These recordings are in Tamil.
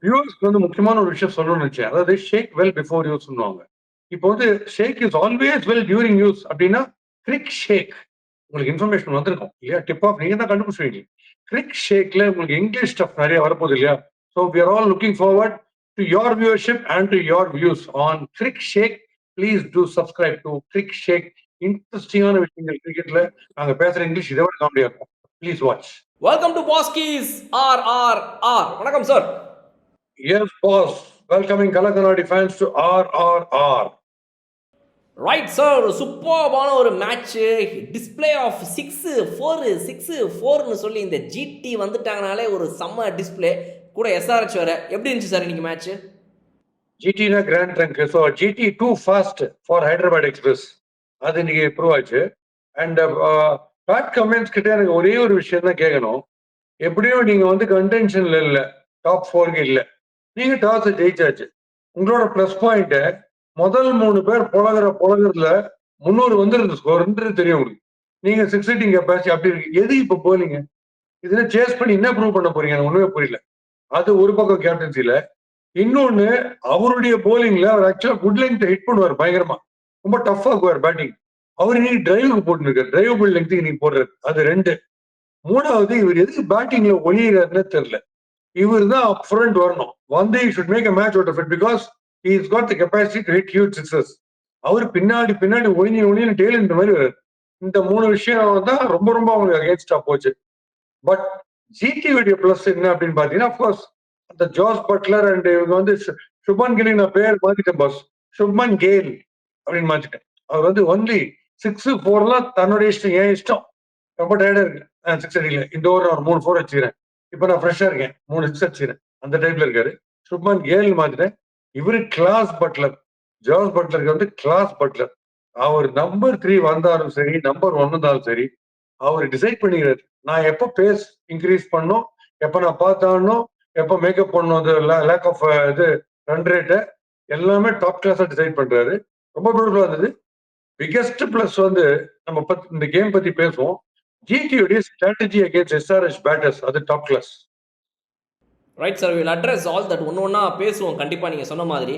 வியூவர்ஸ்க்கு வந்து முக்கியமான ஒரு விஷயம் சொல்லணும்னு நினைச்சேன். அதாவது ஷேக் வெல் பிஃபோர் யூஸ் சொல்லுவாங்க. இப்போ வந்து shake is always well during use அப்படின்னா கிரிக் ஷேக் உங்களுக்கு இன்ஃபர்மேஷன் வந்திருக்கும் இல்லையா? டிப் ஆஃப் நீங்க தான் கண்டுபிடிச்சிருவீங்க. கிரிக் ஷேக்ல உங்களுக்கு இங்கிலீஷ் ஸ்டஃப் நிறைய வரப்போகுது இல்லையா? So we are all looking forward to your viewership and to your views on Crick Shake. Please do subscribe to Crick Shake. இன்ட்ரெஸ்டிங்கான விஷயங்கள் கிரிக்கெட்ல நாங்க பேசுற இங்கிலீஷ் இதை விட காமெடியா இருக்கும். Please watch. Welcome to Baski's RRR. வணக்கம் சார். எஸ் பாஸ், வெல்கமிங் கலக்கநாடி fans to RRR. Right sir, சூப்பர்பான ஒரு மேட்ச்சு. டிஸ்பிளே ஆஃப் 6-4 சொல்லி இந்த ஜிடி வந்துட்டாங்கனாலே ஒரு செம்ம டிஸ்பிளே. கூட SRH வேற. எப்படி இருந்துச்சு சார் இன்னைக்கு மேட்ச்? ஜிடினா grand trunk. So GT too fast for Hyderabad express. அது இன்னைக்கு ப்ரூவ் ஆச்சு. அண்ட் பேட் கமெண்ட்ஸ் கிட்ட எனக்கு ஒரே ஒரு விஷயம் தான் கேட்கணும். எப்படியும் நீங்க வந்து கண்டென்ஷன்ல இல்ல, டாப் 4க்கு இல்ல, நீங்க டாஸ் ஜெயிச்சாச்சு. உங்களோட பிளஸ் பாயிண்ட் முதல் 3 பேர் புலகறதுல 300 வந்துருது ஸ்கோர்ன்றது தெரியும் உங்களுக்கு. நீங்க 6 ஹிட்டிங் கெப்பாசிட்டி அப்படி இருக்கு. எது இப்ப போலீங்க இதுல சேஸ் பண்ணி என்ன ப்ரூவ் பண்ண போறீங்க? எனக்கு ஒண்ணுமே புரியல. அது ஒரு பக்கம் கேப்டன்சில. இன்னொன்னு அவருடைய போலிங்ல அவர் ஆக்சுவலா குட் லெங்த் ஹிட் பண்ணுவார் பயங்கரமா. ரொம்ப டஃபா இருக்குவார் பேட்டிங். அவர் இன்னைக்கு டிரைவுக்கு போட்டுருக்காரு. டிரைவபிள் லெங்த் இன்னைக்கு போடுறாரு. அது 2. 3வது இவர் எதுக்கு பேட்டிங்ல ஒளியிறாருன்னு தெரியல. இவர் தான் அப் ஃப்ரண்ட் வரணும். வந்து you should make a match out of it because he is got the capacity to hit huge sixes. அவர் பின்னாடி ஒளிஞ்சு டெய்ல் இந்த மாதிரி வராரு. இந்த 3 விஷயம் தான் ரொம்ப ரொம்ப அவங்களுக்கு அகேன்ஸ்டா போச்சு. பட் ஜிடியுடைய பிளஸ் என்ன அப்படின்னு பாத்தீங்கன்னா, அப்கோர்ஸ் அந்த ஜாஸ் பட்லர் அண்ட் இவங்க வந்து சுப்மன் கில் நான் பேர் மாத்திட்டேன் பாஸ். சுப்மன் கேல் அப்படின்னு மாத்திட்டேன். அவர் வந்து ஒன்லி 6-4 தன்னுடைய இஷ்டம், ஏன் இஷ்டம். ரொம்ப டயர்டா இருக்கு 6 அடியில. இந்த ஓவர் நான் 3 4 வச்சுக்கிறேன். இப்ப நான் ஃப்ரெஷ்ஷா இருக்கேன், 3 6 அடிச்சுக்கிறேன். அந்த டைப்ல இருக்காரு. சுப்மன் கேல் மாத்திட்டேன். இவரு கிளாஸ் பட்லர். ஜாஸ் பட்லருக்கு வந்து கிளாஸ் பட்லர். அவர் நம்பர் 3 வந்தாலும் சரி, நம்பர் 1 இருந்தாலும் சரி, அவர் டிசைட் பண்ணிக்கிறாரு. நான் எப்ப பேஸ் இன்க்ரீஸ் பண்ணும், எப்ப நான் பார்த்தாலும், எப்ப மேக்கப் பண்ணும், லேக் ஆஃப் இது ரன் ரேட்டு எல்லாமே டாப் கிளாஸா டிசைட் பண்றாரு. ரொம்ப பியூட்டிஃபுல்லா இருந்தது. பிகெஸ்ட் பிளஸ் வந்து நம்ம இந்த கேம் பத்தி பேசுவோம். ஜிடியுடைய ஸ்ட்ராட்டஜி அகேன்ஸ்ட் SRH பேட்டர்ஸ் அது top class. Right sir, will address all that. ஒன்று பேசுவோம் கண்டிப்பாக நீங்கள் சொன்ன மாதிரி.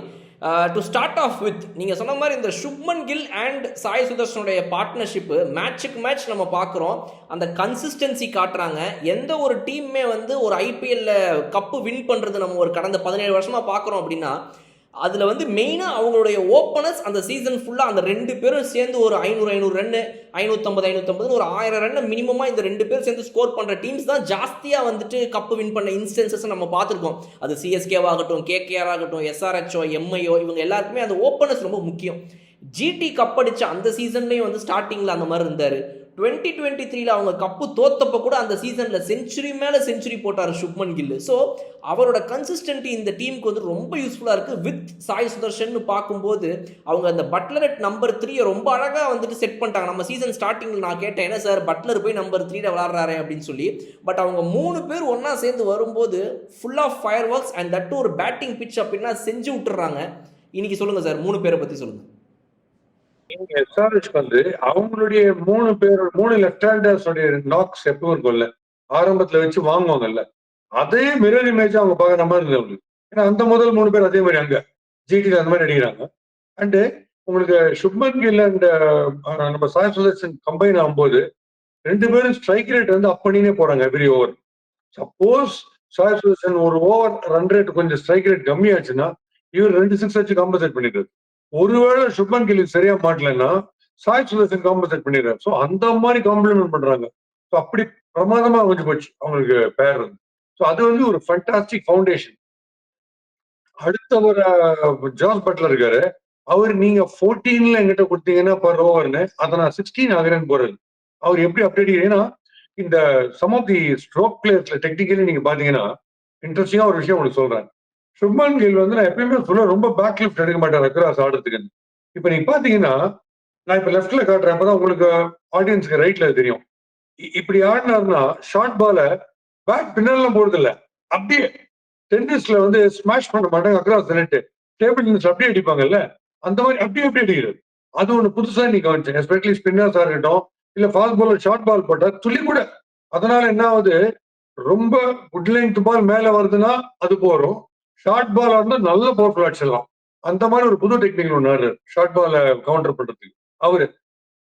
டு ஸ்டார்ட் ஆஃப் வித், நீங்கள் சொன்ன மாதிரி இந்த சுப்மன் கில் அண்ட் சாய் சுதர்ஷனுடைய பார்ட்னர்ஷிப்பு மேட்சுக்கு மேட்ச் நம்ம பார்க்குறோம். அந்த கன்சிஸ்டன்சி காட்டுறாங்க. எந்த ஒரு டீமுமே வந்து ஒரு IPL கப்பு வின் பண்ணுறது நம்ம ஒரு கடந்த 17 வருஷமாக பார்க்குறோம் அப்படின்னா, அதில் வந்து மெயினாக அவங்களுடைய ஓப்பனர்ஸ் அந்த சீசன் ஃபுல்லாக அந்த 2 பேரும் சேர்ந்து ஒரு 500 ரன்னு, 550 ஒரு 1000 ரன்னு மினிமமாக இந்த 2 பேர் சேர்ந்து ஸ்கோர் பண்ணுற டீம்ஸ் தான் ஜாஸ்தியாக வந்துட்டு கப்பு வின் பண்ண இன்ஸ்டன்சஸ் நம்ம பார்த்துருக்கோம். அது CSKவாகட்டும், KKR ஆகட்டும், SRHஓ, MIஓ, இவங்க எல்லாருக்குமே அந்த ஓப்பனர்ஸ் ரொம்ப முக்கியம். ஜிடி கப் அடிச்ச அந்த சீசன்லேயும் வந்து ஸ்டார்டிங்கில் அந்த மாதிரி இருந்தார். 2023 அவங்க கப்பு தோத்தப்ப கூட அந்த சீசன்ல செஞ்சுரி மேல செஞ்சுரி போட்டார் சுப்மன் கில். ஸோ அவரோட கன்சிஸ்டன்டி இந்த டீமுக்கு வந்து ரொம்ப யூஸ்ஃபுல்லா இருக்கு. வித் சாய் சுதர்ஷன் பார்க்கும்போது அவங்க அந்த பட்லர் அட் நம்பர் 3 ரொம்ப அழகா வந்துட்டு செட் பண்ணிட்டாங்க. நம்ம சீசன் ஸ்டார்டிங்ல நான் கேட்டேன், என்ன சார் பட்லர் போய் நம்பர் 3 விளையாடுறாரு அப்படின்னு சொல்லி. பட் அவங்க 3 பேர் ஒன்னா சேர்ந்து வரும்போது full of fireworks and that ஒரு பேட்டிங் பிச் அப்படின்னா செஞ்சு விட்டுறாங்க. இன்னைக்கு சொல்லுங்க சார், 3 பேரை பத்தி சொல்லுங்க. SRH வந்து அவங்களுடைய 3 லெஃப்ட் ஹேண்டர்ஸ் நாக்ஸ் எப்பவும் இருக்கும்ல, ஆரம்பத்துல வச்சு வாங்குவாங்கல்ல, அதே மிரர் இமேஜ் அவங்க பாக்குற மாதிரி இருந்தது அவங்களுக்கு. ஏன்னா அந்த முதல் 3 பேர் அதே மாதிரி அங்க ஜிடில அந்த மாதிரி அடிக்கிறாங்க. அண்ட் உங்களுக்கு சுப்மன் கில் அண்ட் நம்ம சாய் சுதர்ஷன் கம்பைன் ஆகும்போது 2 பேரும் ஸ்ட்ரைக் ரேட் வந்து அப் பண்ணினே போறாங்க every over. Suppose Sai Sudharsan ஒரு ஓவர் ரன் ரேட் கொஞ்சம் ஸ்ட்ரைக் ரேட் கம்மியாச்சுன்னா இவர் 2 6 வச்சு காம்பன்சேட் பண்ணிடுறாரு. ஒருவேளை சுப்மன் கில் சரியா மாட்டலன்னா சாய் சுதர்ஷன் காம்பன்சேட் பண்ணிடுறாரு. ஸோ அந்த மாதிரி காம்ப்ளிமெண்ட் பண்றாங்க. ஸோ அப்படி பிரமாதமா அமைஞ்சு போச்சு அவங்களுக்கு பேர். ஸோ அது வந்து ஒரு ஃபண்டாஸ்டிக் ஃபவுண்டேஷன். அடுத்த ஒரு ஜாஸ் பட்லர் இருக்காரு. அவர் நீங்க 14ல எங்கிட்ட கொடுத்தீங்கன்னா பர் ஓவர்னு அதை நான் 16 ஆகிறேன்னு போறாரு. அவர் எப்படி அப்டேட், ஏன்னா இந்த சம் ஆஃப் தி ஸ்ட்ரோக் பிளேயர்ஸ்ல டெக்னிக்கலி நீங்க பாத்தீங்கன்னா இன்ட்ரெஸ்டிங்கா ஒரு விஷயம் உங்களுக்கு சொல்றேன். சுப்மன் கில் வந்து நான் எப்பயுமே சொல்ல ரொம்ப பேக் லிஃப்ட் எடுக்க மாட்டேன் அக்ராஸ் ஆடுறதுக்கு. இப்ப நீங்க பாத்தீங்கன்னா நான் இப்ப லெஃப்ட்ல காட்டுறேன், அப்பதான் உங்களுக்கு ஆடியன்ஸ்க்கு ரைட்ல தெரியும். இப்படி ஆடினாருன்னா ஷார்ட் பால பேட் பின்னாலாம் போடுறது இல்ல, அப்படியே டென்னிஸ்ல வந்து ஸ்மாஷ் பண்ண மாட்டாங்க அக்ராஸ் நெட், டேபிள் டென்னிஸ் அப்படியே அடிப்பாங்கல்ல, அந்த மாதிரி அப்படியே அடிக்கிறது. அது ஒண்ணு புதுசா நீ கவனிச்சேன். எஸ்பெஷலி ஸ்பின்னர்ஸா இருக்கட்டும், இல்ல ஃபாஸ்ட் பாலர் ஷார்ட் பால் போட்டா துளி கூட. அதனால என்ன ஆகுது, ரொம்ப குட் லென்த் பால் மேல வருதுன்னா அது போறோம், ஷார்ட் பால் வந்து நல்ல பவர்ஃபுல் அடிச்சிடலாம். அந்த மாதிரி ஒரு புது டெக்னிக் ஒண்ணு ஷார்ட் பால கவுண்டர் பண்றதுக்கு. அவரு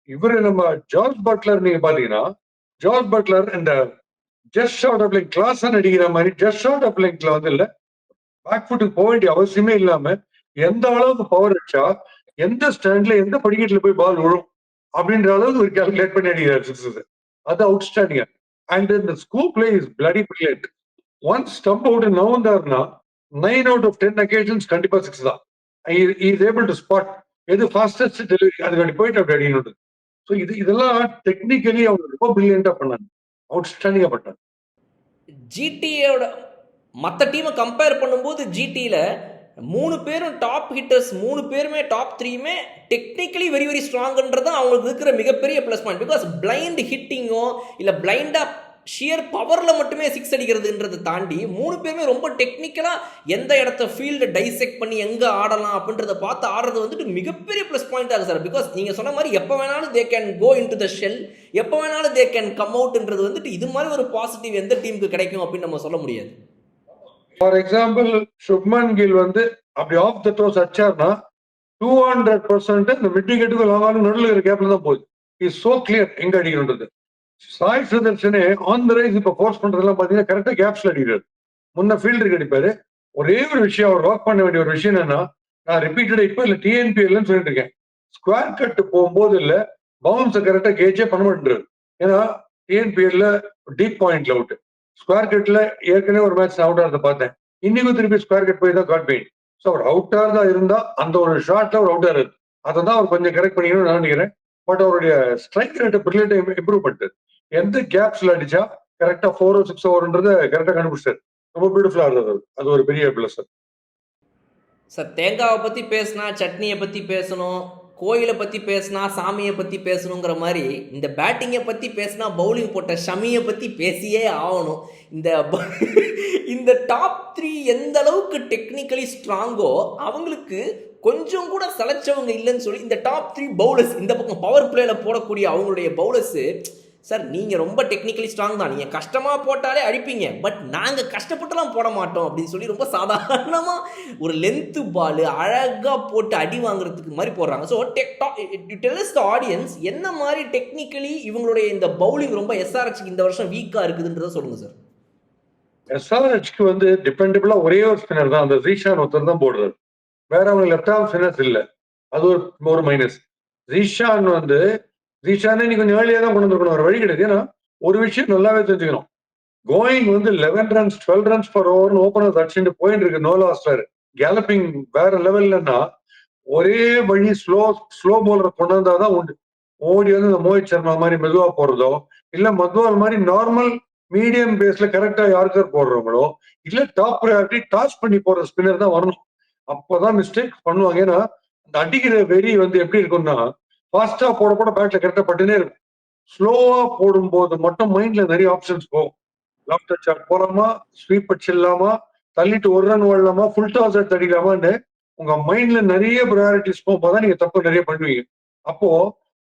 இவரு நம்ம ஜார்ஜ் பட்லர் நீங்க பாத்தீங்கன்னா, ஜார்ஜ் பட்லர் இந்த just short of line class அடிக்கிற மாதிரி ஜஸ்ட் ஷார்ட் ஆஃப் லைன்ல வந்து இல்ல பேக் ஃபுட்டுக்கு போக வேண்டிய அவசியமே இல்லாம எந்த அளவுக்கு பவர் அடிச்சா எந்த ஸ்டாண்ட்ல எந்த படிக்கட்டுல போய் பால் விழும் அப்படின்ற அளவுக்கு ஒரு கால்குலேட் பண்ணி அடிக்கிறார் சிக்ஸஸ். அது அவுட்ஸ்டாண்டிங். அண்ட் இந்த school play is bloody brilliant. Once stump out நவுந்தாருன்னா 9 out of 10 occasions கண்டிப்பா சிக்ஸ் தான். இஸ் ஏபிள் டு ஸ்பாட் எது ஃபாஸ்டஸ்ட் டெலிவரி அதுக்காண்டி போயிட்டு அப்படி அடிக்கணும். ஸோ இதெல்லாம் டெக்னிக்கலி அவங்க ரொம்ப பிரில்லியண்டா பண்ணாங்க. அவுட்ஸ்டாண்டிங்கா பண்ணாங்க. ஜிடியோட மற்ற டீமை கம்பேர் பண்ணும்போது ஜிடியில் 3 பேரும் டாப் ஹிட்டர்ஸ், 3 பேருமே டாப் 3மே டெக்னிக்கலி வெரி வெரி ஸ்ட்ராங்ன்றது அவங்களுக்கு இருக்கிற மிகப்பெரிய ப்ளஸ் பாயிண்ட். பிகாஸ் பிளைண்ட் ஹிட்டிங்கோ இல்லை பிளைண்டாக ஷியர் பவரில் மட்டுமே சிக்ஸ் அடிக்கிறதுன்றதை தாண்டி 3 பேருமே ரொம்ப டெக்னிக்கலாக எந்த இடத்த ஃபீல்டை டைசெக்ட் பண்ணி எங்கே ஆடலாம் அப்படின்றத பார்த்து ஆடுறது வந்துட்டு மிகப்பெரிய ப்ளஸ் பாயிண்ட் ஆகுது சார். பிகாஸ் நீங்கள் சொன்ன மாதிரி எப்போ வேணாலும் they can go into the shell, எப்போ வேணாலும் தே கேன் கம் அவுட்ன்றது வந்துட்டு இது மாதிரி ஒரு பாசிட்டிவ் எந்த டீமுக்கு கிடைக்கும் அப்படின்னு நம்ம சொல்ல முடியாது. ஃபார் எக்ஸாம்பிள் சுப்மன் கில் வந்து அப்படி ஆஃப் த டோஸ் அடிச்சார்னா 200% இந்த மிட் விக்கெட்டுக்கு லாங்காலும் நடுவில் இருக்கிற கேப்ல தான் போகுது. இஸ் சோ கிளியர் எங்க அடிக்கணுன்றது. சாய் சுதர்ஷனே ஆன் த ரைஸ் இப்ப போர்ஸ் பண்றதெல்லாம் பாத்தீங்கன்னா கரெக்டா கேப்ஸ்ல அடிக்கிறாரு. முன்ன ஃபீல்டருக்கு அடிப்பாரு. ஒரே ஒரு விஷயம் அவர் ஒர்க் பண்ண வேண்டிய ஒரு விஷயம் என்னன்னா, நான் ரிப்பீட்டடா இப்ப இல்ல டிஎன்பிஎல்னு சொல்லிட்டு இருக்கேன், ஸ்கொயர் கட் போகும்போது இல்ல பவுன்ஸை கரெக்டா கேஜே பண்ண மாட்டேறாரு. ஏன்னா டிஎன்பிஎல்ல டீப் பாயிண்ட்ல அவுட், ஸ்கொயர் கட்ல ஏற்கனவே ஒரு மேட்ச் அவுட் ஆகிறத பார்த்தேன். இன்னைக்கும் திருப்பி ஸ்கொயர் கட் போய் தான் காட் பெயின். ஸோ அவர் அவுட்டா தான் இருந்தா அந்த ஒரு ஷாட்ல அவர் அவுட் ஆறாரு. அதை தான் அவர் கொஞ்சம் கரெக்ட் பண்ணிக்கணும்னு நான் நினைக்கிறேன். பட் அவருடைய ஸ்ட்ரைக் ரேட்டை பிரில்லியண்டா இம்ப்ரூவ் பண்ணிட்டு எந்த கேப்ஸ்ல அடிச்சா கரெக்டா 4 or 6 ஓவர்ன்றத கரெக்டா கண்டுபிடிச்சாரு. ரொம்ப பியூட்டிஃபுல்லா இருந்தது. அது ஒரு பெரிய பிளஸ். சார் தேங்காவை பற்றி பேசினா சட்னியை பற்றி பேசணும், கோயிலை பற்றி பேசினா சாமியை பற்றி பேசணுங்கிற மாதிரி இந்த பேட்டிங்கை பற்றி பேசினா பவுலிங் போட்ட ஷமியை பற்றி பேசியே ஆகணும். இந்த டாப் 3 எந்த அளவுக்கு டெக்னிக்கலி ஸ்ட்ராங்கோ அவங்களுக்கு கொஞ்சம் கூட சளைச்சவங்க இல்லைன்னு சொல்லி இந்த டாப் 3 பவுலர்ஸ் இந்த பக்கம் பவர் பிளேல போடக்கூடிய அவங்களுடைய பவுலர்ஸு சார் நீங்கள் ரொம்ப டெக்னிக்கலி ஸ்ட்ராங் தான், நீங்கள் கஷ்டமாக போட்டாலே அடிப்பீங்க, பட் நாங்கள் கஷ்டப்பட்டுலாம் போட மாட்டோம் அப்படின்னு சொல்லி ரொம்ப சாதாரணமாக ஒரு லென்த்து பால் அழகாக போட்டு அடி வாங்குறதுக்கு மாதிரி போடுறாங்க. ஸோ டெல்ஸ் த ஆடியன்ஸ் என்ன மாதிரி டெக்னிக்கலி இவங்களுடைய இந்த பவுலிங் ரொம்ப எஸ்ஆர்ஹெச்க்கு இந்த வருஷம் வீக்காக இருக்குதுன்றதை சொல்லுங்கள் சார். எஸ்ஆர்ஹெச்க்கு வந்து டிபெண்டபிளா ஒரே ஒரு ஸ்பின்னர் தான், அந்த ஜீஷான் ஒருத்தர் தான் போடுறாரு. வேற அவங்க லெஃப்ட் ஆர்ம் ஸ்பின்னர்ஸ் இல்லை. அது ஒரு மைனஸ். ஜீஷானே நீ கொஞ்சம் ஏர்லியா தான் கொண்டு வந்துருக்கணும், ஒரு வழி கிடையாது. ஏன்னா ஒரு விஷயம் நல்லாவே தெரிஞ்சுக்கணும், கோயிங் வந்து 11 runs 12 runs per over opener அடிச்சுட்டு போயிட்டு இருக்கு நோ லாஸ்டர் கேலப்பிங் வேற லெவல்லன்னா ஒரே வழி ஸ்லோ பவுலரை கொண்டு வந்தாதான் உண்டு. ஓடி வந்து இந்த மோஹித் சர்மா மாதிரி மெதுவா போடுறதோ இல்ல மத்வால் மாதிரி நார்மல் மீடியம் பேஸ்ல கரெக்டா யார்கர் போடுறவங்களோ இல்ல டாப் ப்ரையாரிட்டி டாஸ் பண்ணி போடுற ஸ்பின்னர் தான் வரணும். அப்பதான் மிஸ்டேக் பண்ணுவாங்க. ஏன்னா அந்த அடிக்கிற வெறி வந்து எப்படி இருக்கும்னா, ஃபாஸ்டா போட போட பேட்ல கரெக்டா பட்டுனே இருக்கும். ஸ்லோவா போடும்போது மட்டும் மைண்ட்ல நிறைய ஆப்ஷன்ஸ் போகும். லாஃப்ட் ஷாட் போலாமா, ஸ்வீப் அடிச்சிடலாமா, தள்ளிட்டு ஒரு ரன் ஓடலாமா, ஃபுல் டாஸ் எடுத்து அடிக்கலாமான்னு உங்க மைண்ட்ல நிறைய ப்ரையாரிட்டிஸ் போகும்போது நீங்க தப்பு நிறைய பண்ணுவீங்க. அப்போ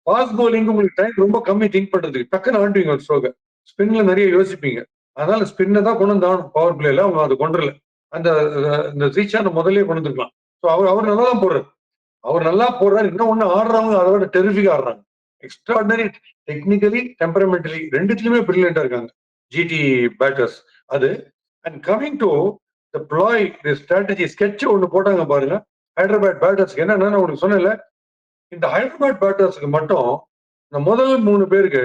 ஃபாஸ்ட் பவுலிங் உங்களுக்கு டைம் ரொம்ப கம்மி திங்க் பண்றதுக்கு, டக்குன்னு ஆண்டுவீங்க ஒரு ஸ்ட்ரோக. ஸ்பின்ல நிறைய யோசிப்பீங்க. அதனால ஸ்பின்னை தான் கொண்டு வந்தாங்க பவர் பிளேல, அவங்க அது கொண்டுல அந்த ரீச்சான முதலே கொண்டு வந்துருக்கலாம். ஸோ அவர் நல்லா தான் போடுறாரு. அவர் நல்லா போடுறாரு. இன்னும் ஒண்ணு ஆடுறவங்க அதை விட டெரிஃபிக் ஆடுறாங்க. எக்ஸ்ட்ராடனரி டெக்னிக்கலி டெம்பரமெண்டலி ரெண்டுத்துலயுமே பிரில்லியண்டா இருக்காங்க ஜிடி பேட்டர்ஸ். அது and coming to the ploy the strategy sketch ஒன்று போட்டாங்க பாருங்க ஹைதராபாத் பேட்டர்ஸ்க்கு. என்னன்னா நான் உனக்கு சொன்னேன்ல, இந்த ஹைதராபாத் பேட்டர்ஸ்க்கு மட்டும் இந்த முதல் 3 பேருக்கு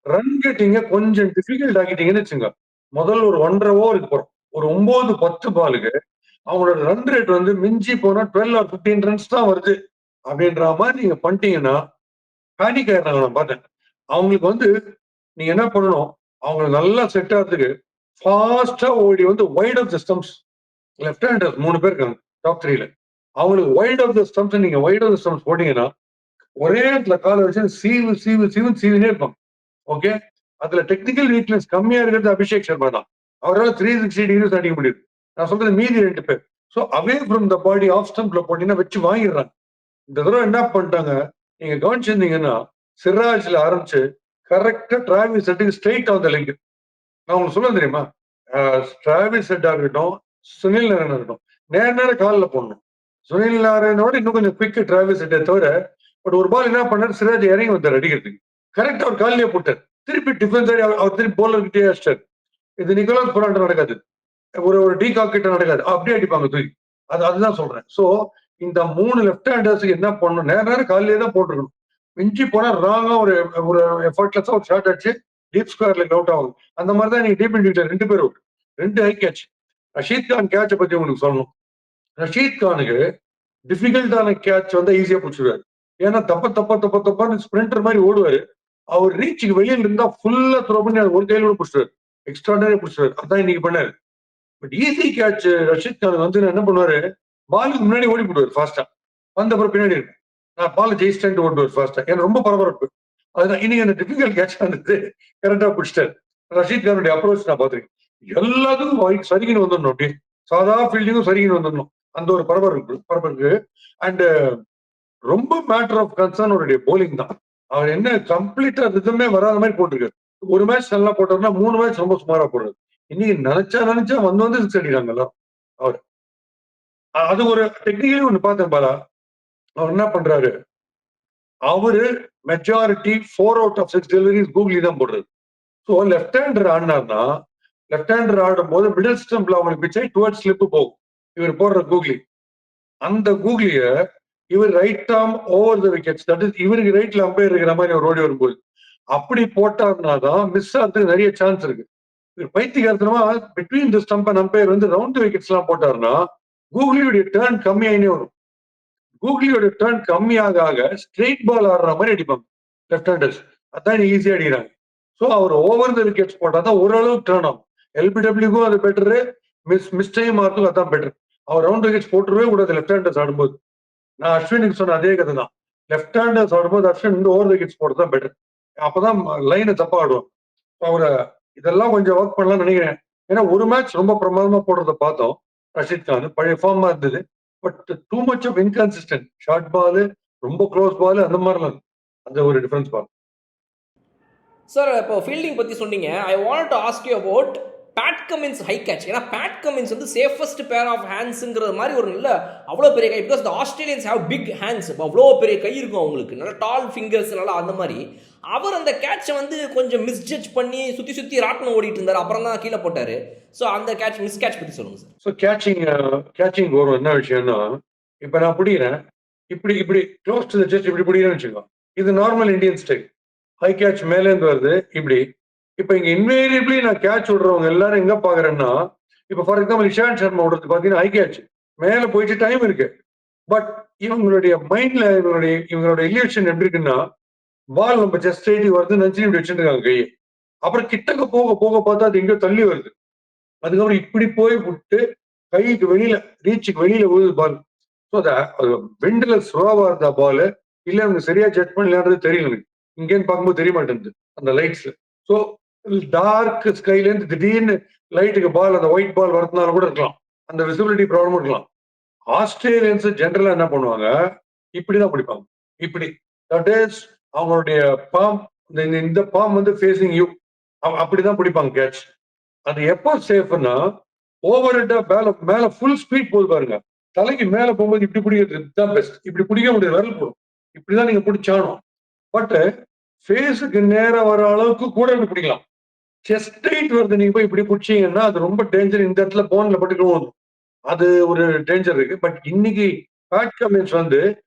ரன் கெட்டிங்க கொஞ்சம் டிஃபிகல்ட் ஆக்கிட்டீங்கன்னு வச்சுங்க, முதல் ஒரு 1.5 ஓவருக்கு போறோம், ஒரு 9-10 பாலுக்கு அவங்களோட ரன் ரேட் வந்து மிஞ்சி போனா 12 or 15 runs தான் வருது அப்படின்ற மாதிரி நீங்க பண்ணிட்டீங்கன்னா பேனிக் ஆயிடுறாங்க. நான் பார்த்தேன். அவங்களுக்கு வந்து நீங்க என்ன பண்ணணும், அவங்க நல்லா செட் ஆகிறதுக்கு ஃபாஸ்டா ஓடி வந்து wide of the stumps, left handers 3 பேர் இருக்காங்க டாப் 3ல, அவங்களுக்கு வைட் ஆஃப் த ஸ்டம்ப்ஸ் நீங்க வைட் ஆஃப் த ஸ்டம்ப்ஸ் போட்டீங்கன்னா ஒரே இடத்துல காலை வச்சு சீவினே இருப்பாங்க. ஓகே, அதுல டெக்னிக்கல் வீக்னஸ் கம்மியா இருக்கிறது அபிஷேக் சர்மா தான். அவரால் 360 டிகிரிஸ் அடிக்க முடியுது. நான் சொல்றது மீதி 2 பேர். So away from the body of ஸ்டம்ப்ல போட்டீங்கன்னா வச்சு வாங்கிடுறாங்க. இந்த தடவை என்ன பண்ணிட்டாங்க நீங்க கவனிச்சிருந்தீங்கன்னா, சிராஜ்ல ஆரம்பிச்சு கரெக்டா டிராவிஸ் ஹெட்டுக்கு ஸ்ட்ரெயிட் ஆன் த லெக். நான் உங்களுக்கு சொல்ல தெரியுமா, டிராவிஸ் ஹெட்டா இருக்கட்டும், சுனில் நரேனா இருக்கட்டும், நேரம் காலில் போடணும். சுனில் நாராயணோட இன்னும் கொஞ்சம் குவிக் டிராவல்ஸ் தவிர, பட் ஒரு பால் என்ன பண்ணாரு, சிராஜ் இறங்கி வந்தார் அடிக்கிறதுக்கு. கரெக்டா அவர் காலிலேயே போட்டார். திருப்பி டிஃபென்ஸ் ஆடி அவர் திருப்பி போலர்கிட்டே அடிச்சார். இது நிக்கோலஸ் புரான்ட்ட நடக்காது, ஒரு டீகாக் கிட்ட நடக்காது, அப்படியே அடிப்பாங்க தூக்கி. அதுதான் சொல்றேன். சோ இந்த 3 லெஃப்ட் ஹேண்டர்ஸ்க்கு என்ன பண்ணணும், நேரம் காலிலேயே தான் போட்டுருக்கணும். மிஞ்சி போனா ராங்கா ஒரு ஒரு எஃபர்ட்லெஸ்ஸா ஒரு ஷாட் அடிச்சு டீப் ஸ்கொயர்ல அவுட் ஆகும். அந்த மாதிரி தான் நீங்க டீப் இண்டிவிஜுவல் 2 பேர் out, 2 high catch. Rashid Khan கேட்சை பத்தி உங்களுக்கு சொல்லணும். ரஷீத் கானுக்கு டிஃபிகல்ட்டான கேட்ச் வந்து ஈஸியா பிடிச்சிருவாரு. ஏன்னா தப்பான்னு ஸ்பிரிண்டர் மாதிரி ஓடுவாரு. அவர் ரீச்சுக்கு வெளியில இருந்தா ஃபுல்லா த்ரோ பண்ணி ஒரு கையில பிடிச்சிருவாரு. எக்ஸ்ட்ராடனரி பிடிச்சிருவாரு. அதான் இன்னைக்கு பண்ணாரு. But easy catch Rashid Khan வந்து என்ன பண்ணுவாரு, பாலுக்கு முன்னாடி ஓடி போடுவார் ஃபாஸ்டா. வந்த அப்புறம் பின்னாடி இருக்கு, நான் பால் ஜெயிச்சிட்டேன் ஓடுவார் ஃபாஸ்டா. ஏன்னா ரொம்ப பரபரப்பு. அதுதான் இன்னைக்கு அந்த டிஃபிகல்ட் கேட்ச் வந்து கரெக்டா பிடிச்சிட்டாரு. ரஷீத் கானுடைய அப்ரோச் நான் பார்த்திருக்கேன். எல்லாத்துக்கும் சரிகின்னு வந்துடணும், அப்படி சாதா ஃபீல்டிங்கும் சரிகின்னு வந்துடணும். அந்த ஒரு பரபரப்பு. அண்ட் ரொம்ப மேட்டர் ஆஃப் கன்சர்ன் அவருடைய போலிங் தான். அவர் என்ன கம்ப்ளீட்டா ரிதமே வராத மாதிரி போட்டிருக்காரு. ஒரு மேட்ச் நல்லா போட்டாருன்னா 3 மேட்ச் ரொம்ப சுமாரா போடுறாரு. இன்னைக்கு நினைச்சா வந்து சிக்ஸ் அடிக்கிறாங்க எல்லாரும். அவர் அது ஒரு டெக்னிக்கலி ஒண்ணு பார்த்தேன் பாலா. அவர் என்ன பண்றாரு, அவரு majority 4 out of 6 deliveries googly தான் போடுறது. ஸோ லெஃப்ட் ஹேண்டர் ஆடினார்னா, லெஃப்ட் ஹேண்டர் ஆடும் போது மிடில் ஸ்டம்ப்ல அவங்களுக்கு பிச்சை டுவர்ட்ஸ் ஸ்லிப் போகும். இவர் போடுற கூகுளி, அந்த கூகுளிய இவர் right arm over the wickets, that is இவருக்கு ரைட்ல அம்பையர் இருக்கிற மாதிரி ஒரு ஓடி வரும்போது அப்படி போட்டார்னா தான் மிஸ் ஆகிறதுக்கு நிறைய சான்ஸ் இருக்கு. இவர் பைத்தியகாரத்தனமா between the stump and umpire வந்து ரவுண்ட் விக்கெட்ஸ் எல்லாம் போட்டாருன்னா கூகுளியோட டேர்ன் கம்மியாயினே வரும். கூகுளியோட டேர்ன் கம்மியாக ஸ்ட்ரெயிட் பால் ஆடுற மாதிரி அடிப்பாங்க லெஃப்ட் ஹேண்டர்ஸ். அதான் ஈஸியா அடிக்கிறாங்க. ஸோ அவர் ஓவர் த விக்கெட்ஸ் போட்டா தான் ஓரளவுக்கு டேர்ன் ஆகும். எல்பிடபிள்யூக்கும் அது பெட்டரு, மிஸ் டைம் ஆகிறதுக்கும் அதான் பெட்டர். அவர் ரவுண்ட் விக்கெட்ஸ் போட்டுருவே கூடாது லெஃப்ட் ஹேண்டர்ஸ் ஆடும்போது. நான் அஸ்வினுக்கு சொன்ன அதே கதை தான். லெஃப்ட் ஹேண்டர்ஸ் ஆடும்போது அஸ்வின் வந்து ஓவர் விக்கெட்ஸ் போடுறது தான் பெட்டர். அப்பதான் லைனை தப்பா ஆடுவோம். அவரை இதெல்லாம் கொஞ்சம் ஒர்க் பண்ணலாம்னு நினைக்கிறேன். ஏன்னா ஒரு மேட்ச் ரொம்ப பிரமாதமா போடுறத பார்த்தோம் ரஷீத் கான், பழைய ஃபார்மா இருந்தது. But too much of inconsistent short ball, ரொம்ப க்ளோஸ் பால், அந்த மாதிரிலாம் அந்த ஒரு டிஃபரன்ஸ் பால். சார் இப்போ ஃபீல்டிங் பற்றி சொன்னீங்க. I want to ask you about Pat Cummins high catch. ஏன்னா பேட் கமின்ஸ் வந்து சேஃபஸ்ட் பேர் ஆஃப் ஹேண்ட்ஸுங்கிற மாதிரி ஒரு நல்ல அவ்வளோ பெரிய கை. Because the Australians have big hands. இப்போ அவ்வளோ பெரிய கை இருக்கும் அவங்களுக்கு, நல்லா டால் ஃபிங்கர்ஸ், நல்லா அந்த மாதிரி. அவர் அந்த கேட்சை வந்து கொஞ்சம் மிஸ்ஜட்ஜ் பண்ணி சுற்றி ராட்டம் ஓடிட்டு இருந்தார், அப்புறம் தான் கீழே போட்டார். ஸோ அந்த கேட்ச் மிஸ் கேட்ச் பற்றி சொல்லுங்கள் சார். ஸோ கேட்சிங் வரும். என்ன விஷயம்னா, இப்போ நான் பிடிக்கிறேன், இப்படி க்ளோஸ் டு த ஜஸ்ட் இப்படி பிடிக்கிறேன்னு வச்சுக்கோ, இது normal Indian style. High catch மேலேருந்து வருது இப்படி. இப்ப இங்க இன்வேரியபிளி நான் கேட்ச் விடுறவங்க எல்லாரும் எங்க பாக்குறேன்னா, இப்ப ஃபார் எக்ஸாம்பிள் இஷாந்த் சர்மா விடுறது பாத்தீங்கன்னா ஹை கேட்ச் மேல போயிட்டு டைம் இருக்கு. பட் இவங்களுடைய மைண்ட்ல இவங்களுடைய இல்யூஷன் எப்படி இருக்குன்னா, பால் நம்ம ஜஸ்ட் ஸ்ட்ரைட் வருது நினைச்சு இப்படி வச்சுருக்காங்க கையை. அப்புறம் கிட்டக்க போக போக பார்த்தா அது எங்கேயோ தள்ளி வருது. அதுக்கப்புறம் இப்படி போய் விட்டு கைக்கு வெளியில, ரீச்சுக்கு வெளியில விழுது பால். ஸோ அது விண்டுல ஸ்லோவா இருந்தா பால், இல்ல அவங்க சரியா ஜட்ஜ் பண்ணலான்றது தெரியல எனக்கு. இங்கேன்னு பார்க்கும்போது தெரிய மாட்டேங்குது அந்த லைட்ஸ்ல. ஸோ டார்க் ஸ்கைல இருந்து திடீர்னு லைட்டுக்கு பால், அந்த ஒயிட் பால் வரதுனால கூட இருக்கலாம், அந்த விசிபிலிட்டி ப்ராப்ளம் இருக்கலாம். ஆஸ்திரேலியன்ஸ் ஜென்ரலா என்ன பண்ணுவாங்க, இப்படிதான் பிடிப்பாங்க. இப்படி தட் இஸ் அவங்களுடைய பாம், இந்த பாம் வந்து ஃபேசிங் யூ, அப்படிதான் பிடிப்பாங்க கேட்ச். அது எப்போ சேஃப்னா, ஓவர் ஹெட்டா மேல ஃபுல் ஸ்பீட் போது பாருங்க, தலைக்கு மேல போகும்போது இப்படி பிடிக்கிறது தான் பெஸ்ட். இப்படி பிடிக்க முடியாது, விரல் போடும். இப்படிதான் நீங்க பிடிச்சானோம். பட் ஃபேஸுக்கு நேரம் வர அளவுக்கு கூட இப்படி பிடிக்கலாம். செஸ்ட் ஹைட் வருது, நீங்க போய் இப்படி பிடிச்சீங்கன்னா அது ரொம்ப டேஞ்சர். இந்த இடத்துல போன்ல பட்டுக்கும், அது ஒரு டேஞ்சர் இருக்கு. பட் இன்னைக்கு பேட் கமின்ஸ் வந்து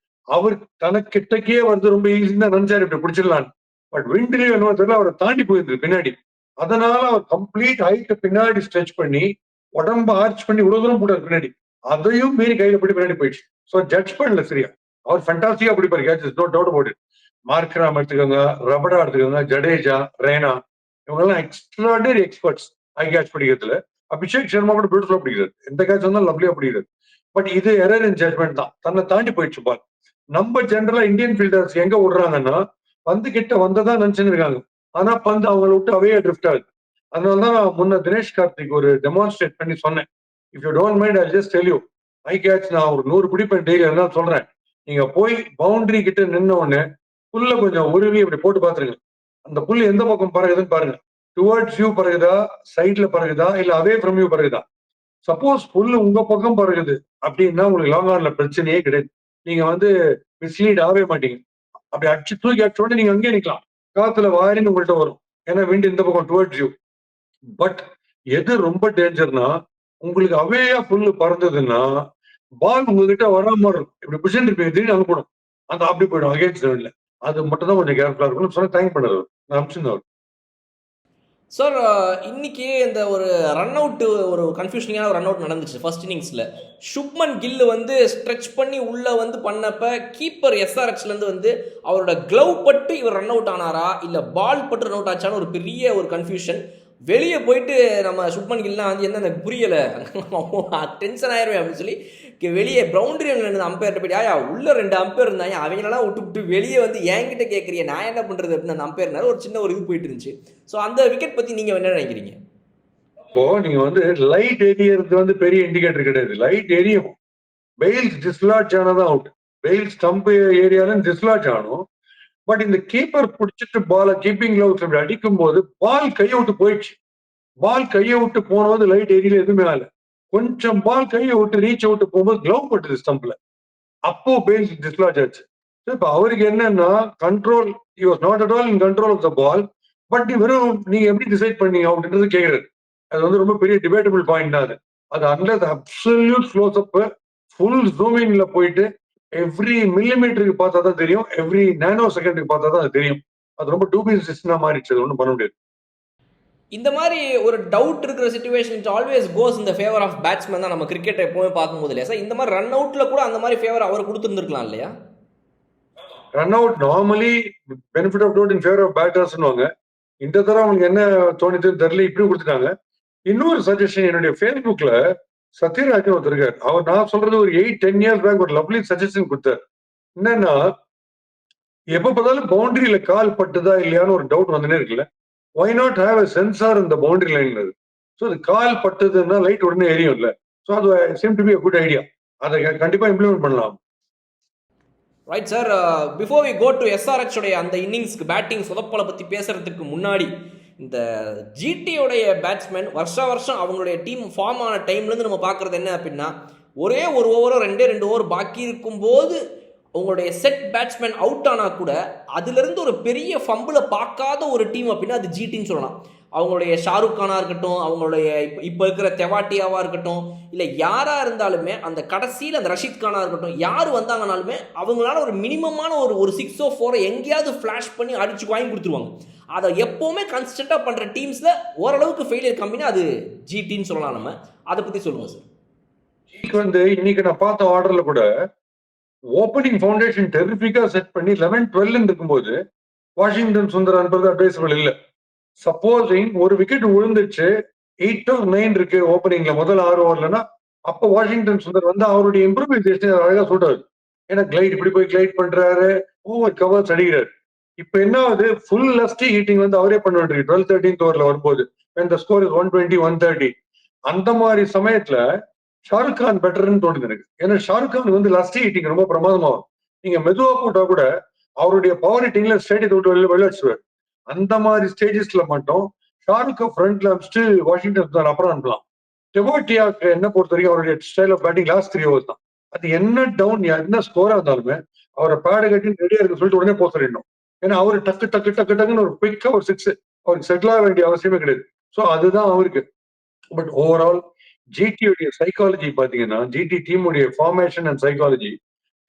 அவர் தனக்கிட்டக்கே வந்து ரொம்ப ஈஸியா நினைச்சாரு இப்படி பிடிச்சிடலாம். பட் விண்ட்லயே என்ன தெரியல, அவரை தாண்டி போயிருந்தது பின்னாடி. அதனால அவர் கம்ப்ளீட் ஹைட் பின்னாடி ஸ்ட்ரெச் பண்ணி உடம்ப ஆர்ச் பண்ணி இவ்வளவு தூரம் போட்டார் பின்னாடி. அதையும் மீறி கையில போட்டு பின்னாடி போயிடுச்சு. ஸோ ஜட்ஜ் பண்ணல சரியா. அவர் ஃபேண்டாஸ்டிக்கா பிடிப்பாரு catches, no doubt about it. Markram எடுத்துக்கோங்க, ரபடா எடுத்துக்கோங்க, ஜடேஜா, ரெய்னா, இவங்க எல்லாம் எக்ஸ்ட்ராடனரி எக்ஸ்பர்ட்ஸ் ஹை கேட்ச் பிடிக்கிறதுல. அபிஷேக் சர்மா கூட பியூட்டிஃபுல்லா பிடிக்கிறது, எந்த கேட்ச் வந்தாலும் லவ்லியா பிடிக்கிறது. பட் இது எரர் இன் ஜட்மெண்ட் தான், தன்னை தாண்டி போயிடுச்சு பால். நம்ம ஜென்ரலா இந்தியன் ஃபீல்டர்ஸ் எங்க விடுறாங்கன்னா, பந்து கிட்ட வந்ததான் நினைச்சுன்னு இருக்காங்க. ஆனா பந்து அவங்களை விட்டு அவையே ட்ரிஃப்ட் ஆகுது. அதனாலதான் நான் முன்ன தினேஷ் கார்த்திக் ஒரு டெமான்ஸ்ட்ரேட் பண்ணி சொன்னேன். If you don't mind I just tell you, high catch நான் ஒரு 100 பிடிப்பேன் டெய்லி. அதனால சொல்றேன், நீங்க போய் பவுண்டரி கிட்ட நின்ன உடனே புல்ல கொஞ்சம் உருவி இப்படி போட்டு பாத்துருங்க. அந்த புல் எந்த பக்கம் பறகுதுன்னு பாருங்க. டுவர்ட்ஸ் யூ பறகுதா, சைட்ல பறகுதா, இல்ல அவே ஃப்ரம் யூ பறகுதா. சப்போஸ் புல் உங்க பக்கம் பறகுது அப்படின்னா உங்களுக்கு லாங் ஆன்ல பிரச்சனையே கிடையாது. நீங்க வந்து மிஸ்லீட் ஆகவே மாட்டீங்க. அப்படி அடிச்சு தூக்கி அடிச்ச உடனே நீங்க அங்கேயே நிக்கலாம். காத்துல வாரின்னு உங்கள்ட்ட வரும். ஏன்னா விண்ட் இந்த பக்கம் டுவர்ட்ஸ் யூ. பட் எது ரொம்ப டேஞ்சர்னா, உங்களுக்கு அவேயா புல்லு பறந்ததுன்னா, பால் உங்ககிட்ட வராம இருக்கும். இப்படி பிடிச்சுட்டு இருப்பீங்க. திடீர்னு அங்க போடும். அந்த அப்படி போயிடும் அகைன்ஸ்ட் ரன்ல. அது மட்டும் தான் கொஞ்சம் கேர்ஃபுல்லா இருக்கணும்னு சொன்னா தேங்க் பண்ணாரு. நான் அனுப்பிச்சிருந்தேன் அவருக்கு. சார் இன்னைக்கு இந்த ஒரு ரன் அவுட் ஒரு கன்ஃபியூஷனிங்கான ஒரு ரன் அவுட் நடந்துச்சு ஃபர்ஸ்ட் இன்னிங்ஸில். சுப்மன் கில் வந்து ஸ்ட்ரெச் பண்ணி உள்ளே வந்து பண்ணப்ப கீப்பர் எஸ்ஆர்ஹெச்லேருந்து வந்து அவரோட க்ளவ் பட்டு இவர் ரன் அவுட் ஆனாரா இல்லை பால் பட்டு ரன் அவுட் ஆச்சான்னு ஒரு பெரிய ஒரு கன்ஃபியூஷன். வெளியே போயிட்டு நம்ம சுப்மன் கில்லாம் வந்து என்ன எனக்கு புரியலை, டென்ஷன் ஆயிருவேன் அப்படின்னு சொல்லி வெளியே பவுண்டரி அம்பையர்கிட்ட போயிட்டு ஆயா உள்ள 2 அம்பையர் இருந்தாங்க அவங்களெல்லாம் விட்டு வெளியே வந்து என்கிட்ட கேட்குறிய நான் என்ன பண்றது அப்படின்னு அந்த அம்பையர்னால ஒரு சின்ன ஒரு இது போயிட்டு இருந்துச்சு. ஸோ அந்த விக்கெட் பத்தி நீங்க என்ன நினைக்கிறீங்க? இப்போ நீங்க வந்து லைட் எரியறது வந்து பெரிய இண்டிகேட்டர் கிடையாது. லைட் எரியும். பெயில்ஸ் டிஸ்லாட்ஜ் ஆனதான் அவுட். பெயில் ஸ்டம்ப் ஏரியால டிஸ்லாட்ஜ் ஆனும். பட் இந்த கீப்பர் பிடிச்சிட்டு பால கீப்பிங் கிளவுஸ் அப்படி அடிக்கும் போது பால் கையை விட்டு போயிடுச்சு. பால் கையை விட்டு போனது லைட் எரியல எதுவுமே ஆகல. கொஞ்சம் பால் கையை விட்டு ரீச் அவுட் போகும்போது கிளவ் பட்டுது ஸ்டம்ப்ல. அப்போ பெயில் டிஸ்லாட்ஜ் ஆச்சு. இப்ப அவருக்கு என்னன்னா control he was not at all in control of the ball. But வெறும் நீங்க எப்படி டிசைட் பண்ணீங்க அப்படின்றது கேக்குறது. அது வந்து ரொம்ப பெரிய டிபேட்டபிள் பாயிண்ட் தான் அது. அது unless absolute close up full ஜூமிங்ல போயிட்டு எவ்ரி மில்லிமீட்டருக்கு பார்த்தா தான் தெரியும். எவ்ரி நானோ செகண்டுக்கு பார்த்தா தான் அது தெரியும். அது ரொம்ப டூபியஸ் சிஸ்டமா மாறிடுச்சு. அது ஒன்றும் பண்ண முடியாது. இந்த மாதிரி ஒரு டவுட் இருக்கிற சிச்சுவேஷன் இட் ஆல்வேஸ் கோஸ் இந்த ஃபேவர் ஆஃப் பேட்ஸ்மேன் தான் நம்ம கிரிக்கெட்டை எப்பவுமே பார்க்கும்போது இல்லையா சார்? இந்த மாதிரி ரன் அவுட்ல கூட அந்த மாதிரி ஃபேவர் அவர் கொடுத்துருந்துருக்கலாம் இல்லையா? Run out normally benefit of doubt in favour of பேட்டர்ஸ்னுவாங்க. இந்த தடவை அவங்களுக்கு என்ன தோணுதுன்னு தெரியல, இப்படி கொடுத்துட்டாங்க. இன்னொரு சஜஷன் என்னுடைய ஃபேஸ்புக்ல சத்யராஜ் ஒருத்தர் இருக்காரு. அவர் நான் சொல்றது ஒரு 8-10 இயர்ஸ் பேக் ஒரு லவ்லி சஜஷன் கொடுத்தாரு. என்னன்னா எப்ப பார்த்தாலும் பவுண்டரியில கால் பட்டுதா இல்லையான்னு ஒரு டவுட் வந்துனே இருக்குல்ல. Why not have a sensor இந்த பவுண்டரி லைன்ல. ஸோ அது கால் பட்டதுன்னா லைட் உடனே எரியும்ல. ஸோ அது seem to be a good idea. அதை கண்டிப்பா இம்ப்ளிமெண்ட் பண்ணலாம். Right sir. Before we go to SRH உடைய அந்த இன்னிங்ஸ்க்கு பேட்டிங் சொதப்பலை பற்றி பேசுறதுக்கு முன்னாடி இந்த ஜிடியோடைய பேட்ஸ்மேன் வருஷம் அவங்களுடைய டீம் ஃபார்ம் ஆன டைம்லேருந்து நம்ம பார்க்குறது என்ன அப்படின்னா ஒரே ஒரு ஓவரோ 2 ஓவர் பாக்கி இருக்கும்போது உங்களுடைய செட் பேட்ஸ்மேன் அவுட் ஆனால் கூட அதுலேருந்து ஒரு பெரிய ஃபம்பிளை பார்க்காத ஒரு டீம் அப்படின்னா அது ஜிடின்னு சொல்லலாம். அவங்களுடைய ஷாருக் கானாக இருக்கட்டும், அவங்களுடைய இப்போ இருக்கிற தெவாட்டியாவாக இருக்கட்டும், இல்லை யாராக இருந்தாலுமே அந்த கடைசியில் அந்த ரஷீத் கானாக இருக்கட்டும், யார் வந்தாங்கனாலுமே அவங்களால ஒரு மினிமமான ஒரு 6 or 4 எங்கேயாவது ஃப்ளாஷ் பண்ணி அடிச்சு வாங்கி கொடுத்துருவாங்க. அதை எப்போவுமே கன்சிஸ்டண்டாக பண்ணுற டீம்ஸில் ஓரளவுக்கு ஃபெயிலியர் கம்மினா அது ஜிடின்னு சொல்லலாம். நம்ம அதை பற்றி சொல்லுங்கள் சார். வந்து இன்னைக்கு நான் பார்த்த ஆர்டர்ல கூட ஓப்பனிங் ஃபவுண்டேஷன் டெரிஃபிக்கா செட் பண்ணி 11-12 இருக்கும்போது வாஷிங்டன் சுந்தர் என்பது பேசபிள் இல்ல. சப்போஸிங் ஒரு விக்கெட் விழுந்துச்சு 8 or 9 இருக்கு ஓப்பனிங்ல முதல் 6 ஓவர்லன்னா அப்ப வாஷிங்டன் சுந்தர் வந்து அவருடைய இம்ப்ரூவைசேஷன் அழகா சூட் ஆகுது. ஏன்னா கிளைட் இப்படி போய் கிளைட் பண்றாரு, ஓவர் கவர்ஸ் அடிக்கிறாரு. இப்ப என்ன ஆகுது, ஃபுல் லஸ்டி ஹீட்டிங் வந்து அவரே பண்ண வேண்டியிருக்கு 12-13 ஓவர்ல வரும்போது when the score is 120-130. அந்த மாதிரி சமயத்துல ஷாருக் கான் பெட்டர்னு தோணுது எனக்கு. ஏன்னா ஷாருக் கான் வந்து லஸ்டி ஹீட்டிங் ரொம்ப பிரமாதமாகும். நீங்க மெதுவா போட்டா கூட அவருடைய பவர் ஹீட்டிங்ல ஸ்டேடியத்தை விட்டு வெளில வச்சுருவாரு. அந்த மாதிரி ஸ்டேஜஸ்ல மட்டும் ஷாருக்கை ஃப்ரண்ட்ல அமிச்சுட்டு வாஷிங்டன் அப்புறம் அனுப்பலாம். டெவோட்டியாக்கு என்ன பொறுத்த வரைக்கும் அவருடைய style of batting last 3 overs தான். அது என்ன டவுன் என்ன ஸ்கோரா இருந்தாலுமே அவரை பேடு கட்டி ரெடியா இருக்கு சொல்லிட்டு உடனே போக சொல்லிடணும். ஏன்னா அவரு டக்கு டக்கு டக்கு டக்குன்னு ஒரு குயிக்கா ஒரு 6 அவருக்கு செட்டில் ஆக வேண்டிய அவசியமே கிடையாது. ஸோ அதுதான் அவருக்கு. பட் ஓவரால் ஜிடியுடைய சைக்காலஜி பாத்தீங்கன்னா ஜிடி டீமுடைய ஃபார்மேஷன் அண்ட் சைக்காலஜி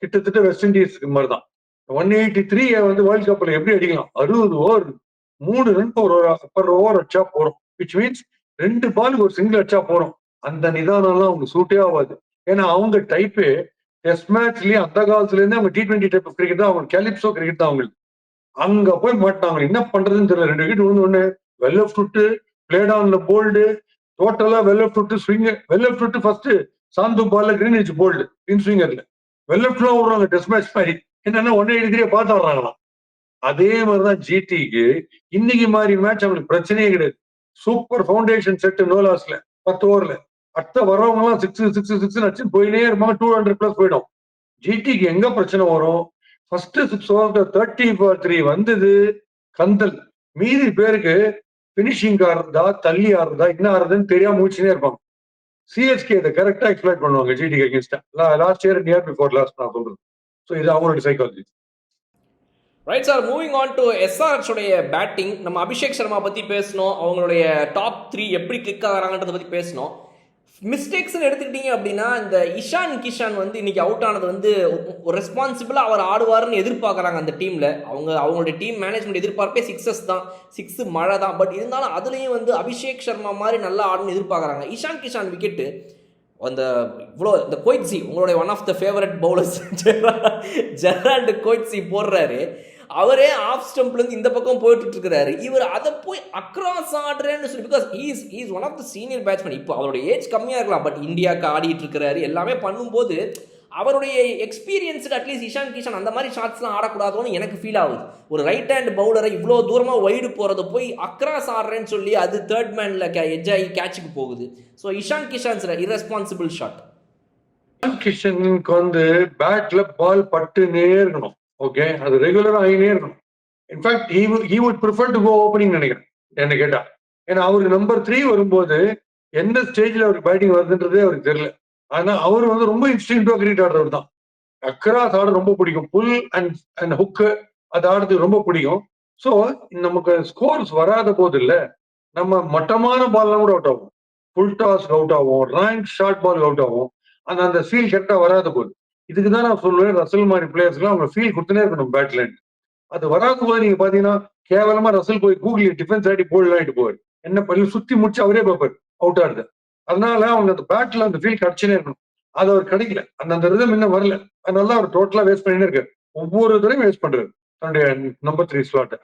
கிட்டத்தட்ட வெஸ்ட் இண்டீஸ்க்கு மாதிரி தான். 183 வந்து வேர்ல்ட் கப்ல எப்படி அடிக்கலாம்? 60 ஓவர் 3 ரன் பர் ஓவர் அடிச்சா போறோம். விச் மீன்ஸ் 2 பாலுக்கு ஒரு சிங்கிள் அடிச்சா போறோம். அந்த நிதானம்லாம் அவங்க சூட்டே ஆகாது. ஏன்னா அவங்க டைப்பே டெஸ்ட் மேட்ச்லயே அந்த காலத்துல இருந்து அவங்க T20 டைப் ஆஃப் கிரிக்கெட் தான், அவங்க கேலிப்சோ கிரிக்கெட் தான் அவங்களுக்கு. அங்க போய் மாட்டாங்க. என்ன பண்றதுன்னு தெரியல. 2 விக்கெட் விழுந்த வெல் லெஃப்ட் ஃபுட், பிளேட் ஆன்ல போல்டு, டோட்டலா well left foot swing. Well left foot first சாந்து பால்ல கிரீனிச் போல்டு இன் ஸ்விங்கர்ல வெல் லெஃப்ட்லாம் விடுறாங்க டெஸ்ட் மேட்ச் மாதிரி. என்னன்னா 183 பார்த்து வர்றாங்களாம். அதே மாதிரிதான் ஜிடிக்கு இன்னைக்கு மாதிரி மேட்ச் அவங்களுக்கு பிரச்சனையே கிடையாது. சூப்பர் ஃபவுண்டேஷன் செட் நோ லாஸ்ல 10 ஓவர்ல அடுத்த வரவங்க எல்லாம் 6 அடிச்சு போயினே இருப்பாங்க. 200+ போயிடும். ஜிடிக்கு எங்க பிரச்சனை வரும்? ஃபர்ஸ்ட் 6 ஓவர்ல 30-3 வந்தது கந்தல். மீதி பேருக்கு பினிஷிங் ஆடுறதா தள்ளி ஆடுறதா என்ன ஆடுறதுன்னு தெரியாம முடிச்சுனே இருப்பாங்க. சிஎஸ்கே இதை கரெக்டா எக்ஸ்பிளைட் பண்ணுவாங்க ஜிடி அகேன்ஸ்டா. Last year near before last நான் சொல்றது. ஸோ இது அவங்களோட psychology. Right sir, moving on to SRH உடைய பேட்டிங். நம்ம அபிஷேக் சர்மா பற்றி பேசணும், அவங்களுடைய டாப் 3 எப்படி கிளிக் ஆகிறாங்கன்றதை பற்றி பேசணும். மிஸ்டேக்ஸ்ன்னு எடுத்துக்கிட்டீங்க அப்படின்னா இந்த இஷான் கிஷான் வந்து இன்னைக்கு அவுட் ஆனது வந்து ஒரு ரெஸ்பான்சிபிளாக அவர் ஆடுவார்னு எதிர்பார்க்குறாங்க அந்த டீமில். அவங்களுடைய டீம் மேனேஜ்மெண்ட் எதிர்பார்ப்பே 6 தான், 6 மழை தான். பட் இருந்தாலும் அதுலேயும் வந்து அபிஷேக் சர்மா மாதிரி நல்லா ஆடணும்னு எதிர்பார்க்குறாங்க. இஷான் கிஷான் விக்கெட்டு அந்த இவ்வளோ இந்த கோய்ட்ஸி, உங்களுடைய one of the favourite bowlers Gerald Coetzee போடுறாரு. அவரே ஆஃப் ஸ்டம்ப்லேருந்து இந்த பக்கம் போயிட்டு இருக்கிறாரு. இவர் அதை போய் அக்ராஸ் ஆடுறேன்னு சொல்லி, because is one of the senior batsman. இப்போ அவருடைய ஏஜ் கம்மியாக இருக்கலாம், பட் இந்தியாவுக்கு ஆடிட்டு இருக்கிறாரு. எல்லாமே பண்ணும்போது அவருடைய எக்ஸ்பீரியன்ஸுக்கு அட்லீஸ்ட் இஷான் கிஷான் அந்த மாதிரி ஷாட்ஸ்லாம் ஆடக்கூடாதுன்னு எனக்கு ஃபீல் ஆகுது. ஒரு ரைட் ஹேண்ட் பவுலரை இவ்வளோ தூரமாக வைடு போகிறத போய் அக்ராஸ் ஆடுறேன்னு சொல்லி அது தேர்ட் மேனில் எட்ஜ் ஆகி கேட்சுக்கு போகுது. So Ishan Kishan's irresponsible shot. Ishan கிஷனுக்கு வந்து பேட்ல பால் பட்டுனே இருக்கணும். ஓகே, அது ரெகுலரா ஆகினே இருக்கணும். In fact he would prefer to go opening நினைக்கிறேன் என்ன கேட்டா. ஏன்னா அவருக்கு நம்பர் 3 வரும்போது எந்த ஸ்டேஜ்ல அவருக்கு பேட்டிங் வருதுன்றதே அவருக்கு தெரியல. ஆனா அவர் வந்து ரொம்ப இன்ஸ்டிங்க்டிவா கிரிக்கெட் ஆடுறவர் தான். அக்ராஸ் ஆட ரொம்ப பிடிக்கும். புல் அண்ட் ஹுக்கு அது ஆடுறதுக்கு ரொம்ப பிடிக்கும். ஸோ நமக்கு ஸ்கோர்ஸ் வராத போது இல்ல, நம்ம மட்டமான பால்லாம் கூட அவுட் ஆகும், ஃபுல் டாஸ் அவுட் ஆகும், ரேங்க் ஷார்ட் பால் அவுட் ஆகும். அந்த ஃபீல் கரெக்டா வராத போது. இதுக்கு தான் நான் சொல்லுவேன், ரசல் மாதிரி பிளேயர்ஸ்லாம் அவங்க ஃபீல் கொடுத்துனே இருக்கணும் பேட்ல. அது வராத போது நீங்க பாத்தீங்கன்னா கேவலமா ரசல் போய் கூகுள் டிஃபென்ஸ் ஆடி போல்ட் ஆகிட்டு போவார். என்ன பண்ணி சுத்தி முடிச்சு அவரே பார்ப்பார் அவுட் ஆடுது. அதனால அவங்க அந்த பேட்ல அந்த ஃபீல் கிடைச்சுனே இருக்கணும். அது அவர் கிடைக்கல, அந்த ரிதம் இன்னும் வரல. அதனால அவர் டோட்டலா வேஸ்ட் பண்ணினே இருக்காரு. ஒவ்வொரு தடவையும் வேஸ்ட் பண்றாரு தன்னுடைய நம்பர் 3 ஸ்லாட்டை.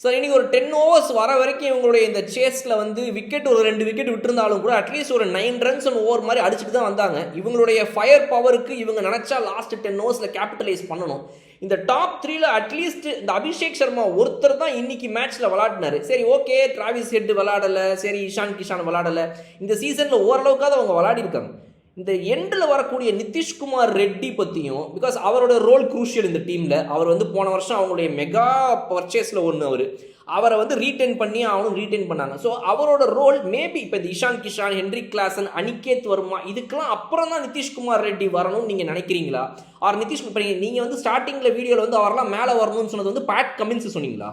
சார், இன்னைக்கு ஒரு 10 ஓவர்ஸ் வர வரைக்கும் இவங்களுடைய இந்த சேஸ்ல வந்து விக்கெட் ஒரு 2 விக்கெட் விட்டுருந்தாலும் கூட அட்லீஸ்ட் ஒரு 9 ரன்ஸ் ஓவர் மாதிரி அடிச்சுட்டு தான் வந்தாங்க. இவங்களுடைய ஃபயர் பவருக்கு இவங்க நினைச்சா லாஸ்ட் 10 ஓவர்ஸ்ல கேபிட்டலைஸ் பண்ணணும். இந்த டாப் 3ல அட்லீஸ்ட் இந்த அபிஷேக் சர்மா ஒருத்தர் தான் இன்னைக்கு மேட்ச்ல விளையாடினாரு. சரி, ஓகே, டிராவிஸ் ஹெட் விளையாடல, சரி இஷான் கிஷான் விளையாடல. இந்த சீசன்ல ஓரளவுக்காவது அவங்க விளையாடி இருக்காங்க. இந்த எண்டில் வரக்கூடிய நிதிஷ்குமார் ரெட்டி பற்றியும், பிகாஸ் அவரோட ரோல் குரூஷியல் இந்த டீமில். அவர் வந்து போன வருஷம் அவங்களுடைய மெகா பர்ச்சேஸில் ஒன்று அவரை வந்து ரீட்டைன் பண்ணி அவனும் ரீட்டைன் பண்ணாங்க. ஸோ அவரோட ரோல் மேபி இப்போ இந்த இஷான் கிஷான், ஹென்ரிக் கிளாசன், அனிகேத் வர்மா இதுக்கெல்லாம் அப்புறம் தான் நிதிஷ்குமார் ரெட்டி வரணும்னு நீங்கள் நினைக்கிறீங்களா? ஆர் நிதிஷ் இப்போ நீங்கள் வந்து ஸ்டார்டிங்கில் வீடியோவில் வந்து அவரெல்லாம் மேலே வரணும்னு சொன்னது வந்து பேட் கமின்ஸ் சொன்னீங்களா?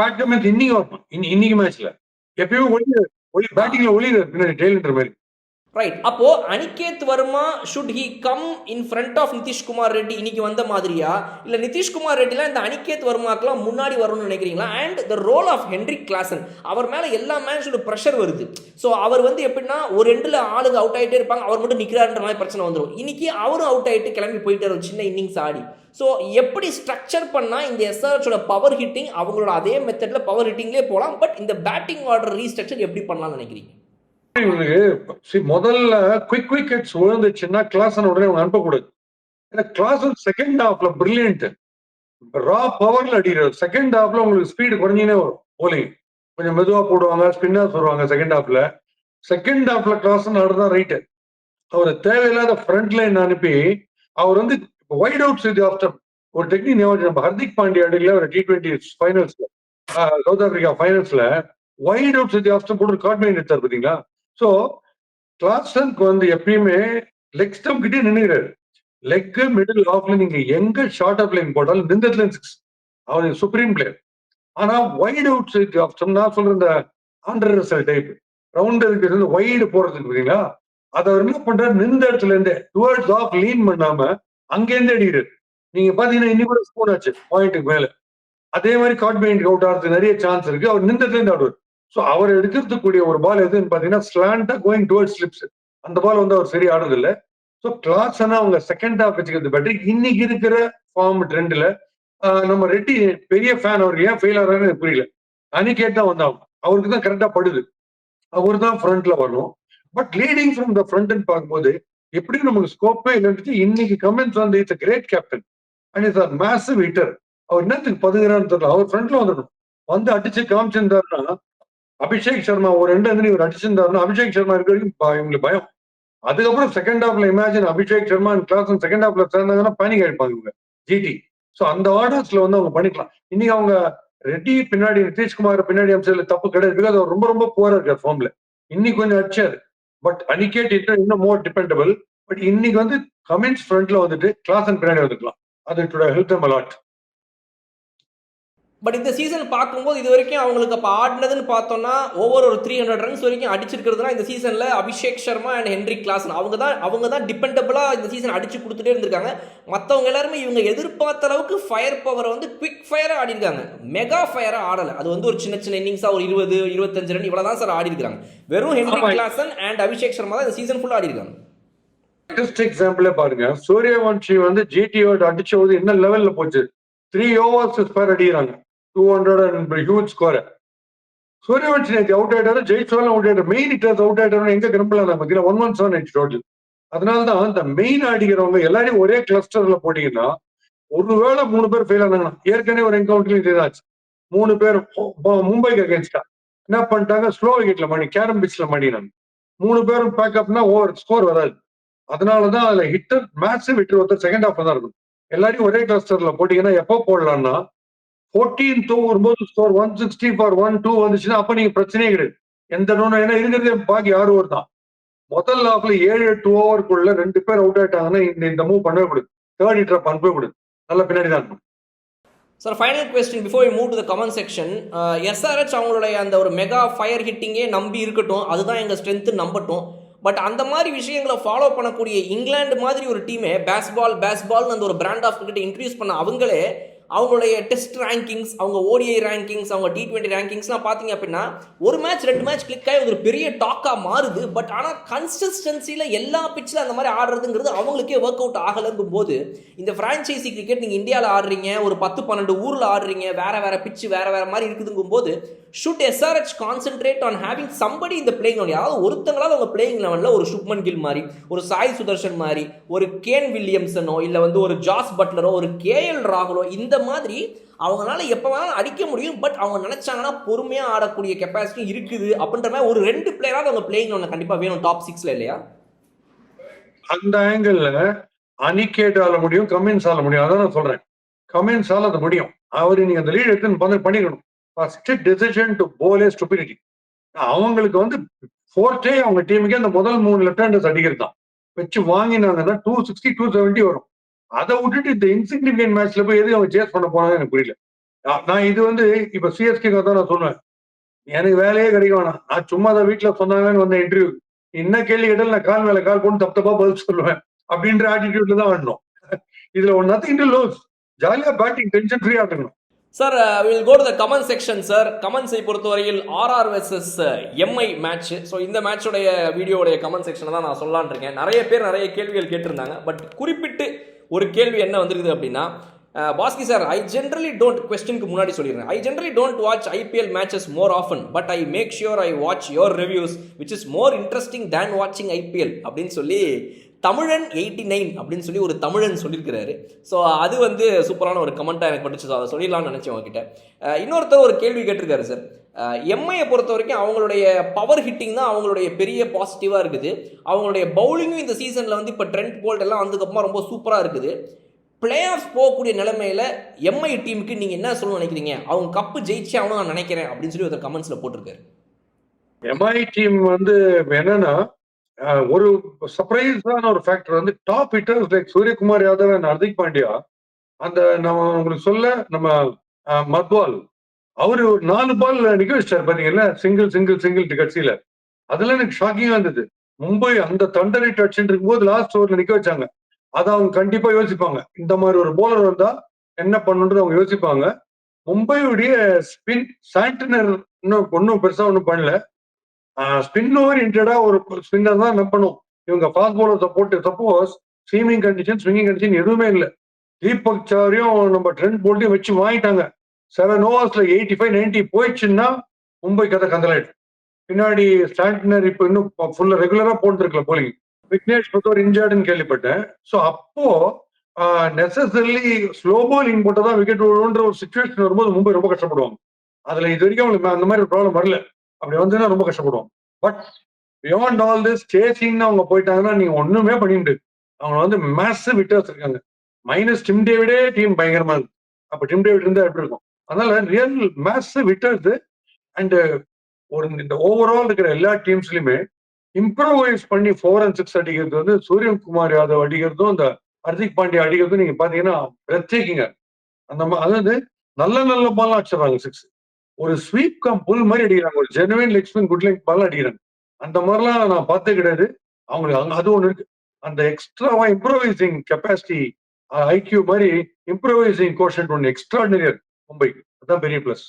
பேட் கமின்ஸ் இன்னைக்கு வரணும். இன்னைக்கு மேட்ச்ல எப்பயுமே பேட்டிங்ல ஒளியில பின்னாடி டெய்லர் மாதிரி. ரைட். அப்போ Aniket Varma should he come in front of Nitishkumar Reddy இன்னைக்கு வந்த மாதிரியா, இல்ல நிதிஷ்குமார் ரெட்டிலாம் இந்த அனிகேத் வர்மாக்கெல்லாம் முன்னாடி வரும்னு நினைக்கிறீங்களா? And the role of Heinrich Klaasen, அவர் மேல எல்லா மேட்சோட ப்ரெஷர் வருது. ஸோ அவர் வந்து எப்படின்னா ஒரு எண்டில் ஆளுங்க அவுட் ஆகிட்டே இருப்பாங்க, அவர் மட்டும் நிற்கிறாருன்ற மாதிரி பிரச்சனை வந்துடும். இன்னைக்கு அவரும் அவுட் ஆகிட்டு கிளம்பி போயிட்டார் ஒரு சின்ன இன்னிங்ஸ் ஆடி. ஸோ எப்படி ஸ்ட்ரக்சர் பண்ணால் இந்த எஸ்ஆர்எச்சோட பவர் ஹிட்டிங் அவங்களோட அதே மெத்தட்ல பவர் ஹிட்டிங்லேயே போகலாம், பட் இந்த பேட்டிங் ஆர்டர் ரீஸ்ட்ரக்சர் எப்படி பண்ணலாம்னு நினைக்கிறீங்க? முதல்ல குவிக் விக்கெட்ஸ் விழுந்துச்சுன்னா கிளாசன் உடனே அவங்க அனுப்பக்கூடாது. ஏன்னா கிளாசன் செகண்ட் ஹாஃப்ல பிரில்லியன்ட், ரா பவர்ல அடிக்கிறார். செகண்ட் ஹாஃப்ல உங்களுக்கு ஸ்பீடு குறைஞ்சினே வரும். போலிங் கொஞ்சம் மெதுவா போடுவாங்க, ஸ்பின்னர்ஸ் வருவாங்க செகண்ட் ஹாஃப்ல. செகண்ட் ஹாஃப்ல கிளாசன் ஆடுதான் ரைட்டு. அவர் தேவையில்லாத ஃப்ரண்ட் லைன் அனுப்பி அவர் வந்து வைட் அவுட் செய்து ஆஃப்டர் ஒரு டெக்னிக் நம்ம ஹர்திக் பாண்டியா அடிக்கல ஒரு T20 ஃபைனல்ஸ்ல, சவுத் ஆப்பிரிக்கா ஃபைனல்ஸ்ல வைட் அவுட் செய்து ஆஃப்டர் போட்டு காட்மெயின் எடுத்தார் பாத்தீங்களா? சோ கிளாசனுக்கு வந்து எப்பயுமே லெக் ஸ்டம்ப் கிட்டே நின்னுறாரு. லெக் மிடில் ஆஃப்ல நீங்க எங்க ஷார்ட் ஆஃப் லைன் போட்டாலும் நின்றதுல 6 அவர் சுப்ரீம் பிளேயர். ஆனா வைட் அவுட் சைட் ஆஃப் நான் சொல்ற இந்த ஆண்டர் ரசல் டைப் ரவுண்ட் இருந்து வைடு போறதுக்கு பாத்தீங்களா, அதை அவர் என்ன பண்றாரு, நின்ற இடத்துல இருந்து டுவர்ட்ஸ் ஆஃப் லீன் பண்ணாம அங்கேருந்து அடிக்கிறாரு. நீங்க பாத்தீங்கன்னா இன்னைக்கு கூட ஸ்கோர் ஆச்சு பாயிண்ட்டுக்கு மேல. அதே மாதிரி காட்மெயின்க்கு அவுட் ஆகிறதுக்கு நிறைய சான்ஸ் இருக்கு. அவர் நின்றதுல இருந்து ஆடுவார். ஸோ அவர் எடுக்கிறதுக்கூடிய ஒரு பால் எதுன்னு பாத்தீங்கன்னா ஸ்லாண்டா கோயிங் டுவர்ட்ஸ் ஸ்லிப்ஸ். அந்த பால் வந்து அவர் சரி ஆடுறது இல்லை. ஸோ கிளாஸ்னா அவங்க செகண்ட் ஹாஃப் வச்சுக்கிறது பெட்டர். இன்னைக்கு இருக்கிற ஃபார்ம் ட்ரெண்ட்ல நம்ம ரெட்டி பெரிய ஃபேன். அவர் ஏன் ஃபெயில் ஆகிறாருன்னு புரியல. அனிகேட் தான் வந்தாங்க, அவருக்கு தான் கரெக்டா படுது, அவர் தான் ஃப்ரண்ட்ல வரணும். But leading from the front பார்க்கும்போது எப்படி நமக்கு ஸ்கோப்பே இல்லைன்னு இன்னைக்கு கமெண்ட்ஸ் வந்து it's great captain and it's a massive hitter. அவர் என்னத்துக்கு பதுகிறான்னு தெரியல. அவர் ஃப்ரண்ட்ல வந்துடணும், வந்து அடிச்சு காமிச்சிருந்தாருன்னா அபிஷேக் சர்மா ஒரு 2 வந்து இவர் அடிச்சிருந்தாருன்னா அபிஷேக் சர்மா இருக்க வரைக்கும் இவங்களுக்கு பயம். அதுக்கப்புறம் செகண்ட் ஹாஃப்ல imagine Abhishek Sharma and Klaasen second ஹாஃப்ல சேர்ந்தாங்கன்னா பேனிக் ஆயிடுப்பாங்க இவங்க ஜிடி. ஸோ அந்த ஆர்டர்ஸ்ல வந்து அவங்க பண்ணிக்கலாம். இன்னைக்கு அவங்க ரெட்டி பின்னாடி நிதிஷ்குமார் பின்னாடி அம்சத்துல தப்பு கிடையாது. பிகாஸ் அவர் ரொம்ப ரொம்ப புவரா இருக்கார் ஃபார்ம்ல. இன்னைக்கு கொஞ்சம் அடிச்சாரு. பட் அனிகேட் இன்னும் மோர் டிபெண்டபிள். பட் இன்னைக்கு வந்து கமின்ஸ் ஃப்ரண்ட்ல வந்துட்டு கிளாசன் பின்னாடி வந்துக்கலாம். அது it would help them a lot. But இந்த சீசன் பார்க்கும்போது இது வரைக்கும் அவங்களுக்கு அப்போ ஆடினதுன்னு பார்த்தோம்னா ஓவர் ஒரு 300 ரன்ஸ் வரைக்கும் அடிச்சிருக்கிறதுனா இந்த சீசனில் Abhishek Sharma and Henrik Klaasen அவங்க தான் டிபெண்டபிளாக இந்த சீசன் அடிச்சு கொடுத்துட்டே இருந்திருக்காங்க. மற்றவங்க எல்லாருமே இவங்க எதிர்பார்த்த அளவுக்கு ஃபயர் பவரை வந்து குவிக் ஃபயராக ஆடிருக்காங்க, மெகா ஃபயராக ஆடலை. அது வந்து ஒரு சின்ன சின்ன இன்னிங்ஸாக ஒரு 20-25 ரன் இவ்வளோ தான் சார் ஆடி இருக்காங்க. வெறும் Henrik Klaasen and Abhishek Sharma தான் இந்த சீசன் ஃபுல்லாக ஆடி இருக்காங்க. பெஸ்ட் எக்ஸாம்பிளே பாருங்க, சூரியவன்ஷி வந்து ஜிடியோட அடிச்சது என்ன லெவல்ல போச்சு. 3 overs ஸ்கோர் அடிக்கிறாங்க, 200 and huge score. சூரியவன்ஷி நேற்று அவுட் ஆயிட்டாரு, ஜெயிச்சாலும் அவுட் ஆயிட்டாரு, மெயின் ஹிட்டர்ஸ் அவுட் ஆயிட்டாரு, எங்க கிரம்பலாம் பார்த்தீங்கன்னா 117 டோட்டல். அதனாலதான் இந்த மெயின் அடிக்கிறவங்க எல்லாரையும் ஒரே கிளஸ்டர்ல போட்டீங்கன்னா, ஒருவேளை 3 பேர் ஃபெயில் ஆனாங்கன்னா, ஏற்கனவே ஒரு என்கவுண்டர்ல இதாச்சு, 3 பேர் மும்பைக்கு அகேன்ஸ்டா என்ன பண்ணிட்டாங்க, ஸ்லோ விக்கெட்ல மாடி கேரம் பிச்ல மாடினாங்க. 3 பேரும் பேக்கப்னா ஓவர் ஸ்கோர் வராது. அதனாலதான் அதுல ஹிட்டர் மேட்ச் விட்டு ஒருத்தர் செகண்ட் ஹாஃப் தான் இருக்கும். எல்லாரையும் ஒரே கிளஸ்டர்ல போட்டீங்கன்னா எப்போ போடலாம்னா 14th வரும்போது ஸ்கோர் 160 ஃபார் 1-2 வந்துச்சுன்னா அப்ப நீங்க பிரச்சனையே கிடையாது. எந்த நோனும் ஏன்னா இருக்கிறதே பாக்கி 6 ஓவர் தான். முதல் ஹாஃப்ல 7-8 ஓவருக்குள்ள 2 பேர் அவுட் ஆயிட்டாங்கன்னா இந்த மூவ் பண்ணவே கூடாது. தேர்ட் ஹிட்டர் பண்ணவே கூடாது. நல்ல பின்னாடி தான் இருக்கும். Sir final question before you move to the comment section. SRH அவங்களுடைய அந்த ஒரு மெகா ஃபயர் ஹிட்டிங்கே நம்பி இருக்கட்டும், அதுதான் எங்கள் ஸ்ட்ரென்த்து நம்பட்டும். பட் அந்த மாதிரி விஷயங்களை ஃபாலோ பண்ணக்கூடிய இங்கிலாந்து மாதிரி ஒரு டீமே பேஸ்பால்னு அந்த ஒரு பிராண்ட் ஆஃப் கிரிக்கெட் இன்ட்ரடியூஸ் பண்ண அவங்களே அவங்களுடைய டெஸ்ட் ரேங்கிங்ஸ், அவங்க ஓடிஐ ரேங்கிங்ஸ், அவங்க T20 ரேங்கிங்ஸ்லாம் பார்த்தீங்க அப்படின்னா ஒரு மேட்ச் 2 மேட்ச் கிளிக் ஆகி ஒரு பெரிய டாக்காக மாறுது. பட் ஆனால் கன்சிஸ்டன்சியில் எல்லா பிச்சில் அந்த மாதிரி ஆடுறதுங்கிறது அவங்களுக்கே ஒர்க் அவுட் ஆகலைங்கும் போது இந்த ஃப்ரான்ச்சைசி கிரிக்கெட் நீங்கள் இந்தியாவில் ஆடுறீங்க, ஒரு 10-12 ஊரில் ஆடுறீங்க, வேறு பிச்சு வேறு மாதிரி இருக்குதுங்கும் போது should SRH concentrate on having somebody இந்த பிளேயிங் லெவல், யாராவது ஒருத்தங்களாவது அவங்க பிளேயிங் லெவலில் ஒரு சுப்மன் கில் மாதிரி, ஒரு சாய் சுதர்ஷன் மாதிரி, ஒரு கேன் வில்லியம்சனோ, இல்லை வந்து ஒரு ஜாஸ் பட்லரோ, ஒரு KL ராகுலோ, இந்த மாதிரி அவங்களால எப்போ வேணாலும் அடிக்க முடியும். பட் அவங்க நினைச்சாங்கன்னா பொறுமையாக ஆடக்கூடிய கெப்பாசிட்டி இருக்குது. அப்படின்ற மாதிரி ஒரு 2 பிளேயராவது அவங்க பிளேயிங் லெவலில் கண்டிப்பாக வேணும் டாப் 6ல, இல்லையா? அந்த ஆங்கிள் அனிகேட் ஆள முடியும், கமின்ஸ் ஆள முடியும். அதான் நான் சொல்றேன், கமின்ஸ் ஆள அது முடியும். அவரு நீங்க அந்த லீட் எடுத்து பண்ணிக்கணும். First decision to bowl a stupidity. அவங்களுக்கு வந்து ஃபோர்த்தே அவங்க டீமுக்கே அந்த முதல் 3 லெஃப்ட் ஹேண்டர்ஸ் அடிக்கிறது தான் வச்சு வாங்கினாங்கன்னா 260 270 வரும். அதை விட்டுட்டு இந்த இன்சிக்னிபிகன்ட் மேட்ச்ல போய் எது அவங்க சேஸ் பண்ண போனாங்க எனக்கு புரியல. நான் இது வந்து இப்ப சிஎஸ்கே தான் நான் சொல்லுவேன், எனக்கு வேலையே கிடைக்க வேணாம், நான் சும்மா தான் வீட்டுல சொன்னாங்கன்னு வந்த இன்டர்வியூ என்ன கேள்வி கேட்டாலும் நான் கால் மேல கால் போட்டு தப்பா பதில் சொல்லுவேன் அப்படின்ற ஆட்டிடியூட்ல தான் வரணும். இதுல ஒன் நத்திங் டு லூஸ், ஜாலியா பேட்டிங் டென்ஷன் ஃப்ரீயா இருக்கணும். Sir will go to the comment section. Sir கமெண்ட்ஸை பொறுத்தவரையில் RR versus MI match. So இந்த மேட்சோடைய வீடியோடைய கமெண்ட் செக்ஷனை தான் நான் சொல்லலான் இருக்கேன். நிறைய பேர் நிறைய கேள்விகள் கேட்டிருந்தாங்க. பட் குறிப்பிட்டு ஒரு கேள்வி என்ன வந்திருக்குது அப்படின்னா, Baski sir, I generally don't, கொஸ்டினுக்கு முன்னாடி சொல்லிடுறேன், I generally don't watch IPL matches more often, but I make sure I watch your reviews which is more interesting than வாட்சிங் ஐபிஎல் அப்படின்னு சொல்லி தமிழன் 89 அப்படின்னு சொல்லி ஒரு தமிழன் சொல்லியிருக்கிறாரு. ஸோ அது வந்து சூப்பரான ஒரு கமெண்ட்டாக எனக்கு படிச்சு, அதை சொல்லிடலாம்னு நினச்சேன் உங்ககிட்ட. இன்னொருத்தர் ஒரு கேள்வி கேட்டிருக்காரு சார், எம்ஐயை பொறுத்த வரைக்கும் அவங்களுடைய பவர் ஹிட்டிங் தான் அவங்களுடைய பெரிய பாசிட்டிவாக இருக்குது. அவங்களுடைய பவுலிங்கும் இந்த சீசனில் வந்து இப்போ ட்ரெண்ட் போல்ட் எல்லாம் வந்ததுக்கப்புறமா ரொம்ப சூப்பராக இருக்குது. பிளே ஆஃப் போகக்கூடிய நிலைமையில் எம்ஐ டீமுக்கு நீங்கள் என்ன சொல்ல நினைக்கிறீங்க? அவங்க கப்பு ஜெயிச்சு ஆகணும் நான் நினைக்கிறேன் அப்படின்னு சொல்லி ஒரு கமெண்ட்ஸில் போட்டிருக்காரு. எம்ஐ டீம் வந்து என்னன்னா ஒரு சர்ப்ரைஸான ஒரு ஃபேக்டர் வந்து top hitters like Suryakumar Yadav and Hardik Pandya. அந்த நம்ம உங்களுக்கு சொல்ல நம்ம மத்வால் அவரு ஒரு 4 பால் நிக்க வச்சிட்டாரு பாத்தீங்கன்னா, சிங்கிள் கட்சியில. அதெல்லாம் எனக்கு ஷாக்கிங்கா இருந்தது. மும்பை அந்த தண்டர் ஹிட் அடிச்சுட்டு இருக்கும்போது லாஸ்ட் ஓவர்ல நிக்க வச்சாங்க. அதை அவங்க கண்டிப்பா யோசிப்பாங்க, இந்த மாதிரி ஒரு போலர் வந்தா என்ன பண்ணுன்றது அவங்க யோசிப்பாங்க. மும்பையுடைய ஸ்பின் சாண்டனர் ஒன்னும் பெருசா ஒன்னும் பண்ணல. ஸ்பின் ஓரியன்டா ஒரு ஸ்பின்னர் தான் என்ன பண்ணும். இவங்க fast bowler support suppose swinging condition எதுவுமே இல்லை. தீபக் சாரியும் நம்ம ட்ரெண்ட் போல்ட்டையும் வச்சு வாங்கிட்டாங்க. 7 ஓவர்ஸ்ல 85-90 போயிடுச்சுன்னா மும்பை கதை கந்தலாயிடும். பின்னாடி ஸ்டாண்டனர் இப்ப இன்னும் ஃபுல்லா ரெகுலரா போட்டுருக்கல போலிங். விக்னேஷ் பத்தோர் இன்ஜார்டுன்னு கேள்விப்பட்டேன். ஸோ அப்போ நெசசரிலி ஸ்லோ பாலிங் போட்டதான் விக்கெட் விழுன்ற ஒரு சுச்சுவேஷன் வரும்போது மும்பை ரொம்ப கஷ்டப்படுவாங்க. அதுல இது வரைக்கும் அவங்களுக்கு அந்த மாதிரி ஒரு ப்ராப்ளம் வரல. அப்படி வந்துன்னா ரொம்ப கஷ்டப்படுவோம். பட் பியாண்ட் ஆல் திஸ் சேசிங்னு அவங்க போயிட்டாங்கன்னா நீங்க ஒண்ணுமே பண்ணிட்டு, அவங்க வந்து மேசிவ் விட்டர்ஸ் இருக்காங்க. மைனஸ் டிம் டேவிடே டீம் பயங்கரமா இருக்கு. அப்ப டிம் டேவிட் இருந்தா எப்படி இருக்கும்? அதனால ரியல் மேசிவ் விட்டர்ஸ். அண்ட் ஒரு இந்த ஓவரால் இருக்கிற எல்லா டீம்ஸ்லயுமே இம்ப்ரோவைஸ் பண்ணி 4 and 6 அடிக்கிறது வந்து சூரியகுமார் யாதவ் அடிக்கிறதும் இந்த ஹர்திக் பாண்டியா அடிக்கிறதும் நீங்க பாத்தீங்கன்னா பிரத்யேகிங்க. அதாவது நல்ல நல்ல பால் அடிச்சிடறாங்க 6. ஒரு ஸ்வீப் கம் புல் மாதிரி அடிக்கிறாங்க. ஒரு genuine leg spin good leg ball அடிக்கிறாங்க. அந்த மாதிரிலாம் நான் பார்த்தே கிடையாது. அவங்களுக்கு அது ஒண்ணு இருக்கு. அந்த எக்ஸ்ட்ராவா இம்ப்ரோவைசிங் கெப்பாசிட்டி ஐக்யூ மாதிரி இம்ப்ரோவைசிங் கோஷன்ட் ஒன்று எக்ஸ்ட்ராடினரியா இருக்கு மும்பைக்கு. அதான் பெரிய பிளஸ்.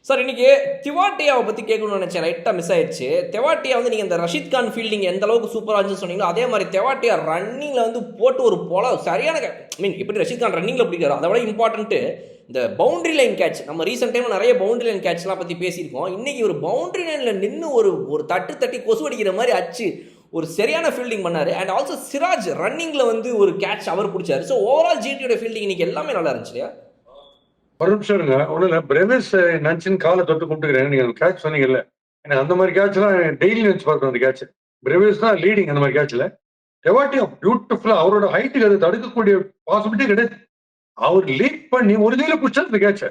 சார் இன்னைக்கு திவாட்டியாவை பற்றி கேட்கணும்னு நினச்சேன், ரைட்டாக மிஸ் ஆயிடுச்சு. தெவாட்டியா வந்து நீங்கள் இந்த ரஷீத் கான் ஃபீல்டிங் எந்த அளவுக்கு சூப்பராக இருந்துச்சு சொன்னீங்களோ அதே மாதிரி தெவாட்டியா ரன்னிங்கில் வந்து போட்டு ஒரு சரியான மீன் எப்படி ரஷீத் கான் ரன்னிங்கில் பிடிக்கிறார் அதை விட இம்பார்ட்டன்ட்டு இந்த பவுண்டரி லைன் கேட்ச். நம்ம ரீசெண்ட் டைம் நிறைய பவுண்டரி லைன் கேட்ச்லாம் பற்றி பேசியிருக்கோம். இன்னைக்கு ஒரு பவுண்டரி லைனில் நின்று ஒரு தட்டி கொசு அடிக்கிற மாதிரி அச்சு ஒரு சரியான ஃபீல்டிங் பண்ணார். அண்ட் ஆல்சோ சிராஜ் ரன்னிங்கில் வந்து ஒரு கேட்ச் அவர் பிடிச்சாரு. ஸோ ஓவரால் ஜிடியோட ஃபீல்டிங் இன்னைக்கு எல்லாமே நல்லா இருந்துச்சு இல்லையா? ஒரு நிமிஷம் இருங்க. ஒன்றும் இல்லை, பிரேவிஸ் நினச்சின்னு காலை தொட்டு கும்பிட்டுக்கிறேன். நீங்கள் கேட்ச் சொன்னீங்கல்ல, எனக்கு அந்த மாதிரி கேட்ச்லாம் டெய்லி நினச்சி பார்க்கணும். அந்த கேட்ச் பிரேவிஸ் தான் லீடிங் அந்த மாதிரி கேட்ச்ல. தெவாட்டியா பியூட்டிஃபுல்லா அவரோட ஹைட்டுக்கு அதை தடுக்கக்கூடிய பாசிபிலிட்டி கிடையாது. அவர் லீட் பண்ணி ஒரு நீல பிடிச்சா அந்த கேட்ச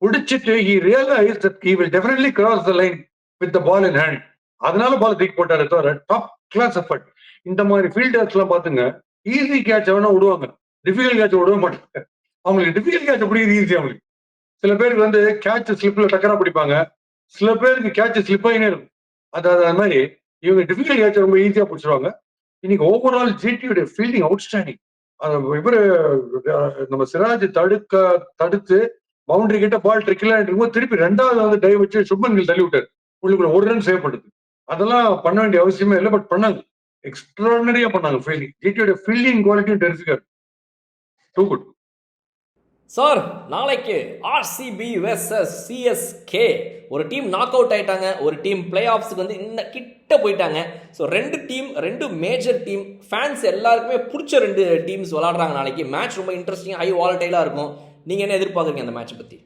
பிடிச்சிட்டு he realized that he will definitely cross the line with the ball in hand. அதனால பால் தூக்கி போட்டாரு தவிர டாப் கிளாஸ் எஃபர்ட். இந்த மாதிரி ஃபீல்டர்ஸ் எல்லாம் பாத்துங்க, ஈஸி கேட்ச் வேணா விடுவாங்க, டிஃபிகல்ட் கேட்ச் விடவே மாட்டாங்க. அவங்களுக்கு டிஃபிகல்ட் கேட்ச் பிடிக்கிறது ஈஸி. அவங்களுக்கு சில பேருக்கு வந்து கேட்ச் ஸ்லிப்ல டக்கரா பிடிப்பாங்க, சில பேருக்கு கேட்ச் ஸ்லிப் ஆகினே இருக்கும். அது மாதிரி இவங்க டிஃபிகல்ட் கேட்ச் ரொம்ப ஈஸியா பிடிச்சிருவாங்க. இன்னைக்கு ஓவரால் ஜிடியோட ஃபீல்டிங் அவுட்ஸ்டாண்டிங். இவரு நம்ம சிராஜ் தடுத்து பவுண்டரி கிட்ட பால் ட்ரிக்கலா இருக்கும்போது திருப்பி ரெண்டாவது வந்து டைவ் வச்சு சுப்மன் கில் தள்ளி விட்டாரு. உள்ளுக்குள்ள ஒரு ரன் சேவ் பண்ணுது. அதெல்லாம் பண்ண வேண்டிய அவசியமே இல்லை, பட் பண்ணாங்க. எக்ஸ்ட்ராடனரியா பண்ணாங்க ஃபீல்டிங். ஜிடியோட ஃபீல்டிங் குவாலிட்டியும் டெரிஃபிக்கா இருக்கு. Too good. சார் நாளைக்கு ஆர்சிபி வெர்சஸ் சிஎஸ்கே. ஒரு டீம் நாக் அவுட் ஆயிட்டாங்க, ஒரு டீம் பிளே ஆஃப்ஸுக்கு வந்து இந்த கிட்ட போயிட்டாங்க. ஸோ ரெண்டு மேஜர் டீம், ஃபேன்ஸ் எல்லாருக்குமே பிடிச்ச 2 டீம்ஸ் விளாடுறாங்க நாளைக்கு. மேட்ச் ரொம்ப இன்ட்ரெஸ்டிங், ஹை வாலடைலாக இருக்கும். நீங்கள் என்ன எதிர்பார்க்குறீங்க அந்த மேட்ச் பற்றி?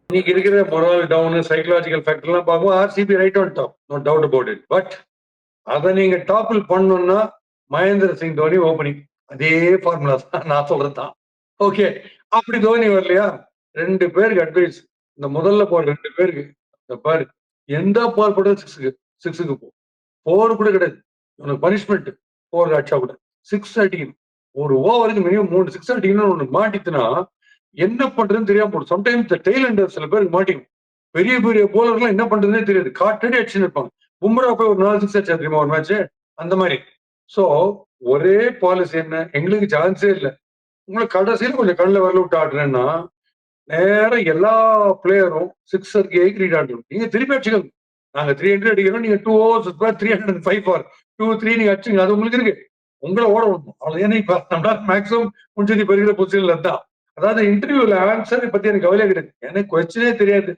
இன்னைக்கு இருக்கிற மொரல் டவுன், சைக்கலாஜிக்கல் ஃபேக்டர்லாம் பார்க்கும் RCB right on top, no doubt about it. But அதை நீங்க டாப்பில் பண்ணணும்னா மகேந்திர சிங் தோனி ஓப்பனிங். அதே ஃபார்முலா தான் நான் சொல்றது தான். ஓகே, அப்படி தோனி வரலையா, 2 பேருக்கு அட்வைஸ். இந்த முதல்ல போற 2 பேருக்கு இந்த பாரு, எந்த பால் போட சிக்ஸுக்கு போ, 4 கூட கிடையாது உனக்கு பனிஷ்மெண்ட். 4 அடிச்சா கூட 6 அடிக்கணும். ஒரு ஓவருக்கு மினிமம் 3 6 அடிக்கணும்னு ஒண்ணு மாட்டிச்சுன்னா என்ன பண்றதுன்னு தெரியாம போடும். சம்டைம்ஸ் இந்த டெய்ல் எண்டர் சில பேருக்கு மாட்டிக்கும். பெரிய பெரிய போலர்லாம் என்ன பண்றதுன்னே தெரியாது, காட்டடி அடிச்சுன்னு இருப்பாங்க. பும்ரா போய் ஒரு 4 6 அடிச்சா தெரியுமா ஒரு மேட்ச் அந்த மாதிரி. சோ ஒரே பாலிசி என்ன, எங்களுக்கு சான்ஸே இல்லை, உங்களுக்கு கடைசியில் கொஞ்சம் கண்ணில் வரல விட்டு ஆடுறேன்னா நேரம் எல்லா பிளேயரும் 6 8 ஆடணும். நீங்க திருப்பி அடிச்சுக்கணும். நாங்க 300 அடிக்கிறோம், நீங்க 2 overs 305 or 2-3 நீங்க அடிச்சுங்க, அது உங்களுக்கு இருக்கு. உங்களை ஓட விடணும் அவ்வளவு. ஏன்னா இப்ப நம்மளால மேக்ஸிமம் முடிஞ்சது பெருகிற பொசிஷன்ல தான். அதாவது இன்டர்வியூல ஆன்சர் பத்தி எனக்கு கவலையே கிடையாது, எனக்கு கொஸ்டினே தெரியாது.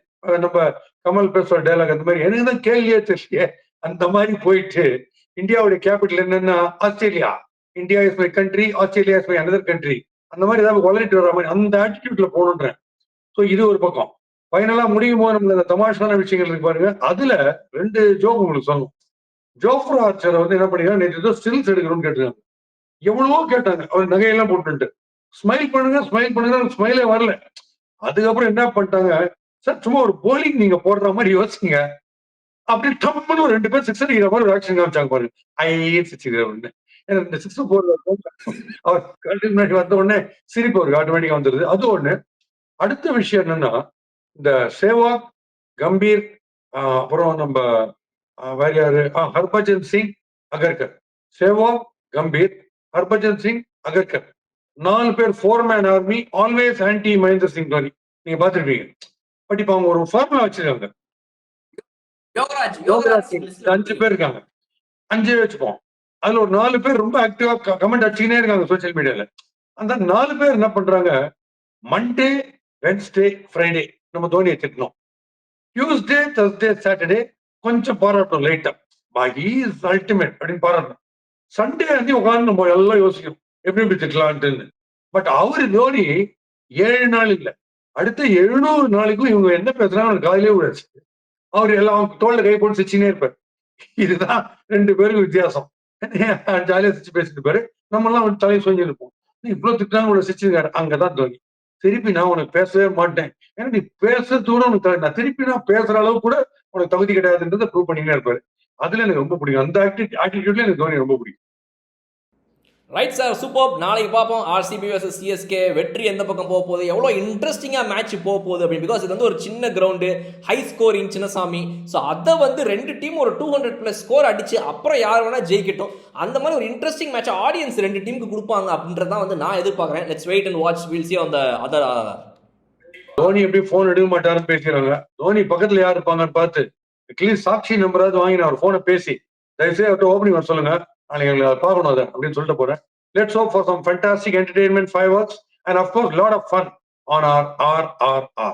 நம்ம கமல் பேசுற டைலாக் அந்த மாதிரி எனக்கு தான் கேள்வியே தெரியல. அந்த மாதிரி போயிட்டு இந்தியாவுடைய கேபிட்டல் என்னன்னா Australia, India is my country, Australia is my another country, அந்த மாதிரி ஏதாவது வளரிட்டு வர மாதிரி அந்த ஆட்டிடியூட்ல போகணுன்றேன். ஸோ இது ஒரு பக்கம். ஃபைனலா முடியும் போது நம்மள இந்த தமாஷான விஷயங்கள் இருக்கு பாருங்க. அதுல 2 ஜோக் உங்களுக்கு சொல்லணும். ஜோஃப்ரா ஆர்ச்சர் வந்து என்ன பண்ணிக்கலாம், நேற்று ஏதோ ஸ்டில்ஸ் எடுக்கணும்னு கேட்டுருக்காங்க. எவ்வளவோ கேட்டாங்க, அவர் நகையெல்லாம் போட்டுட்டு ஸ்மைல் பண்ணுங்க, ஸ்மைலே வரல. அதுக்கப்புறம் என்ன பண்ணிட்டாங்க, சார் சும்மா ஒரு போலிங் நீங்க போடுற மாதிரி யோசிங்க, அப்படி டம்னு ஒரு 2 பேர் 6 அடிக்கிற மாதிரி ஒரு ஆக்ஷன் காமிச்சாங்க பாருங்க. ஐயே சிரிச்சுக்கிறேன். இந்த 6 போடுற அவர் கல்வி முன்னாடி வந்த உடனே சிரிப்பு அவருக்கு ஆட்டோமேட்டிக்கா வந்துருது. அது ஒண்ணு. அடுத்த விஷயம் என்னன்னா, இந்த சேவாக், கம்பீர், அப்புறம் நம்ம வேற யாரு, ஹர்பஜன் சிங், அகர்கர். சேவாக், கம்பீர், ஹர்பஜன் சிங், அகர்கர் 4 பேர் 4-man army, always anti Mahendra Singh Dhoni. நீங்க பாத்துருப்பீங்க. பட் இப்ப அவங்க ஒரு ஃபார்முலா வச்சிருக்காங்க. யோகராஜ் 5 பேர் இருக்காங்க, 5 வச்சுப்போம். அதுல ஒரு 4 பேர் ரொம்ப ஆக்டிவா கமெண்ட் அடிச்சுக்கினே இருக்காங்க சோசியல் மீடியால. அந்த 4 பேர் என்ன பண்றாங்க, மண்டே, வென்ஸ்டே, ஃப்ரைடே நம்ம தோனியை திட்டணும். டியூஸ்டே, தர்ஸ்டே, சாட்டர்டே கொஞ்சம் பாராட்டணும் லைட்டா, பாக்கி இஸ் அல்டிமேட் அப்படின்னு பாராட்டணும். சண்டே வந்து உட்காந்து நம்ம எல்லாம் யோசிக்கணும் எப்படி திட்டலான்ட்டு. பட் அவரு தோனி 7 நாள் இல்ல, அடுத்த 700 நாளைக்கும் இவங்க என்ன பேசுறாங்க காலையிலே விடாச்சு. அவர் எல்லாம் தோல்ல கை போட்டு சிரிச்சுனே இருப்பார். இதுதான் 2 பேருக்கு வித்தியாசம். ஜாலியா சிரிச்சு பேசிட்டு இருப்பாரு, நம்ம எல்லாம் தலையை சொல்லி இருப்போம். இவ்வளவு திட்டாங்க இவ்வளவு சிரிச்சிருக்காரு. அங்கதான் தோனி திருப்பி நான் உனக்கு பேசவே மாட்டேன், ஏன்னா நீ பேசுறதோட உனக்கு நான் திருப்பி நான் பேசுற அளவு கூட உனக்கு தகுதி கிடையாதுன்றதை ப்ரூவ் பண்ணிக்கிட்டே இருப்பாரு. அதுல எனக்கு ரொம்ப பிடிக்கும். அந்த ஆட்டிடியூட்ல எனக்கு தோனி ரொம்ப பிடிக்கும். Right sir, super. நாளைக்கு பார்ப்போம் ஆர்சிபி வர்சஸ் சிஎஸ்கே வெற்றி எந்த பக்கம் போக போகுது, எவ்வளோ இன்ட்ரெஸ்டிங்காக மேட்ச் போக போகுது அப்படின்னு. பிகாஸ் இது வந்து ஒரு சின்ன ground, high scoring Chinnasamy. So அதை வந்து ரெண்டு டீம் ஒரு 200+ ஸ்கோர் அடிச்சு அப்புறம் யார் வேணா ஜெயிக்கட்டும். அந்த மாதிரி ஒரு இன்ட்ரெஸ்டிங் மேட்ச் ஆடியன்ஸ் ரெண்டு டீமுக்கு கொடுப்பாங்க அப்படின்றதான் வந்து நான் எதிர்பார்க்குறேன். Let's wait and watch, will see on the other. Dhoni எப்படி போன் எடுக்க மாட்டாருன்னு பேசுறாங்க. தோனி பக்கத்துல யார் இருப்பாங்கன்னு பார்த்து அட்லீஸ்ட் சாட்சி நம்பராவது வாங்கி நான் ஒரு போனை பேசி தயவுசெய்து அவர்கிட்ட ஓப்பனிங் வர சொல்லுங்க, நாளைக்கு எங்களை பார்க்கணும் அதை அப்படின்னு சொல்லிட்டு போறேன். Let's hope for some fantastic entertainment fireworks and of course lot of fun on our RRR.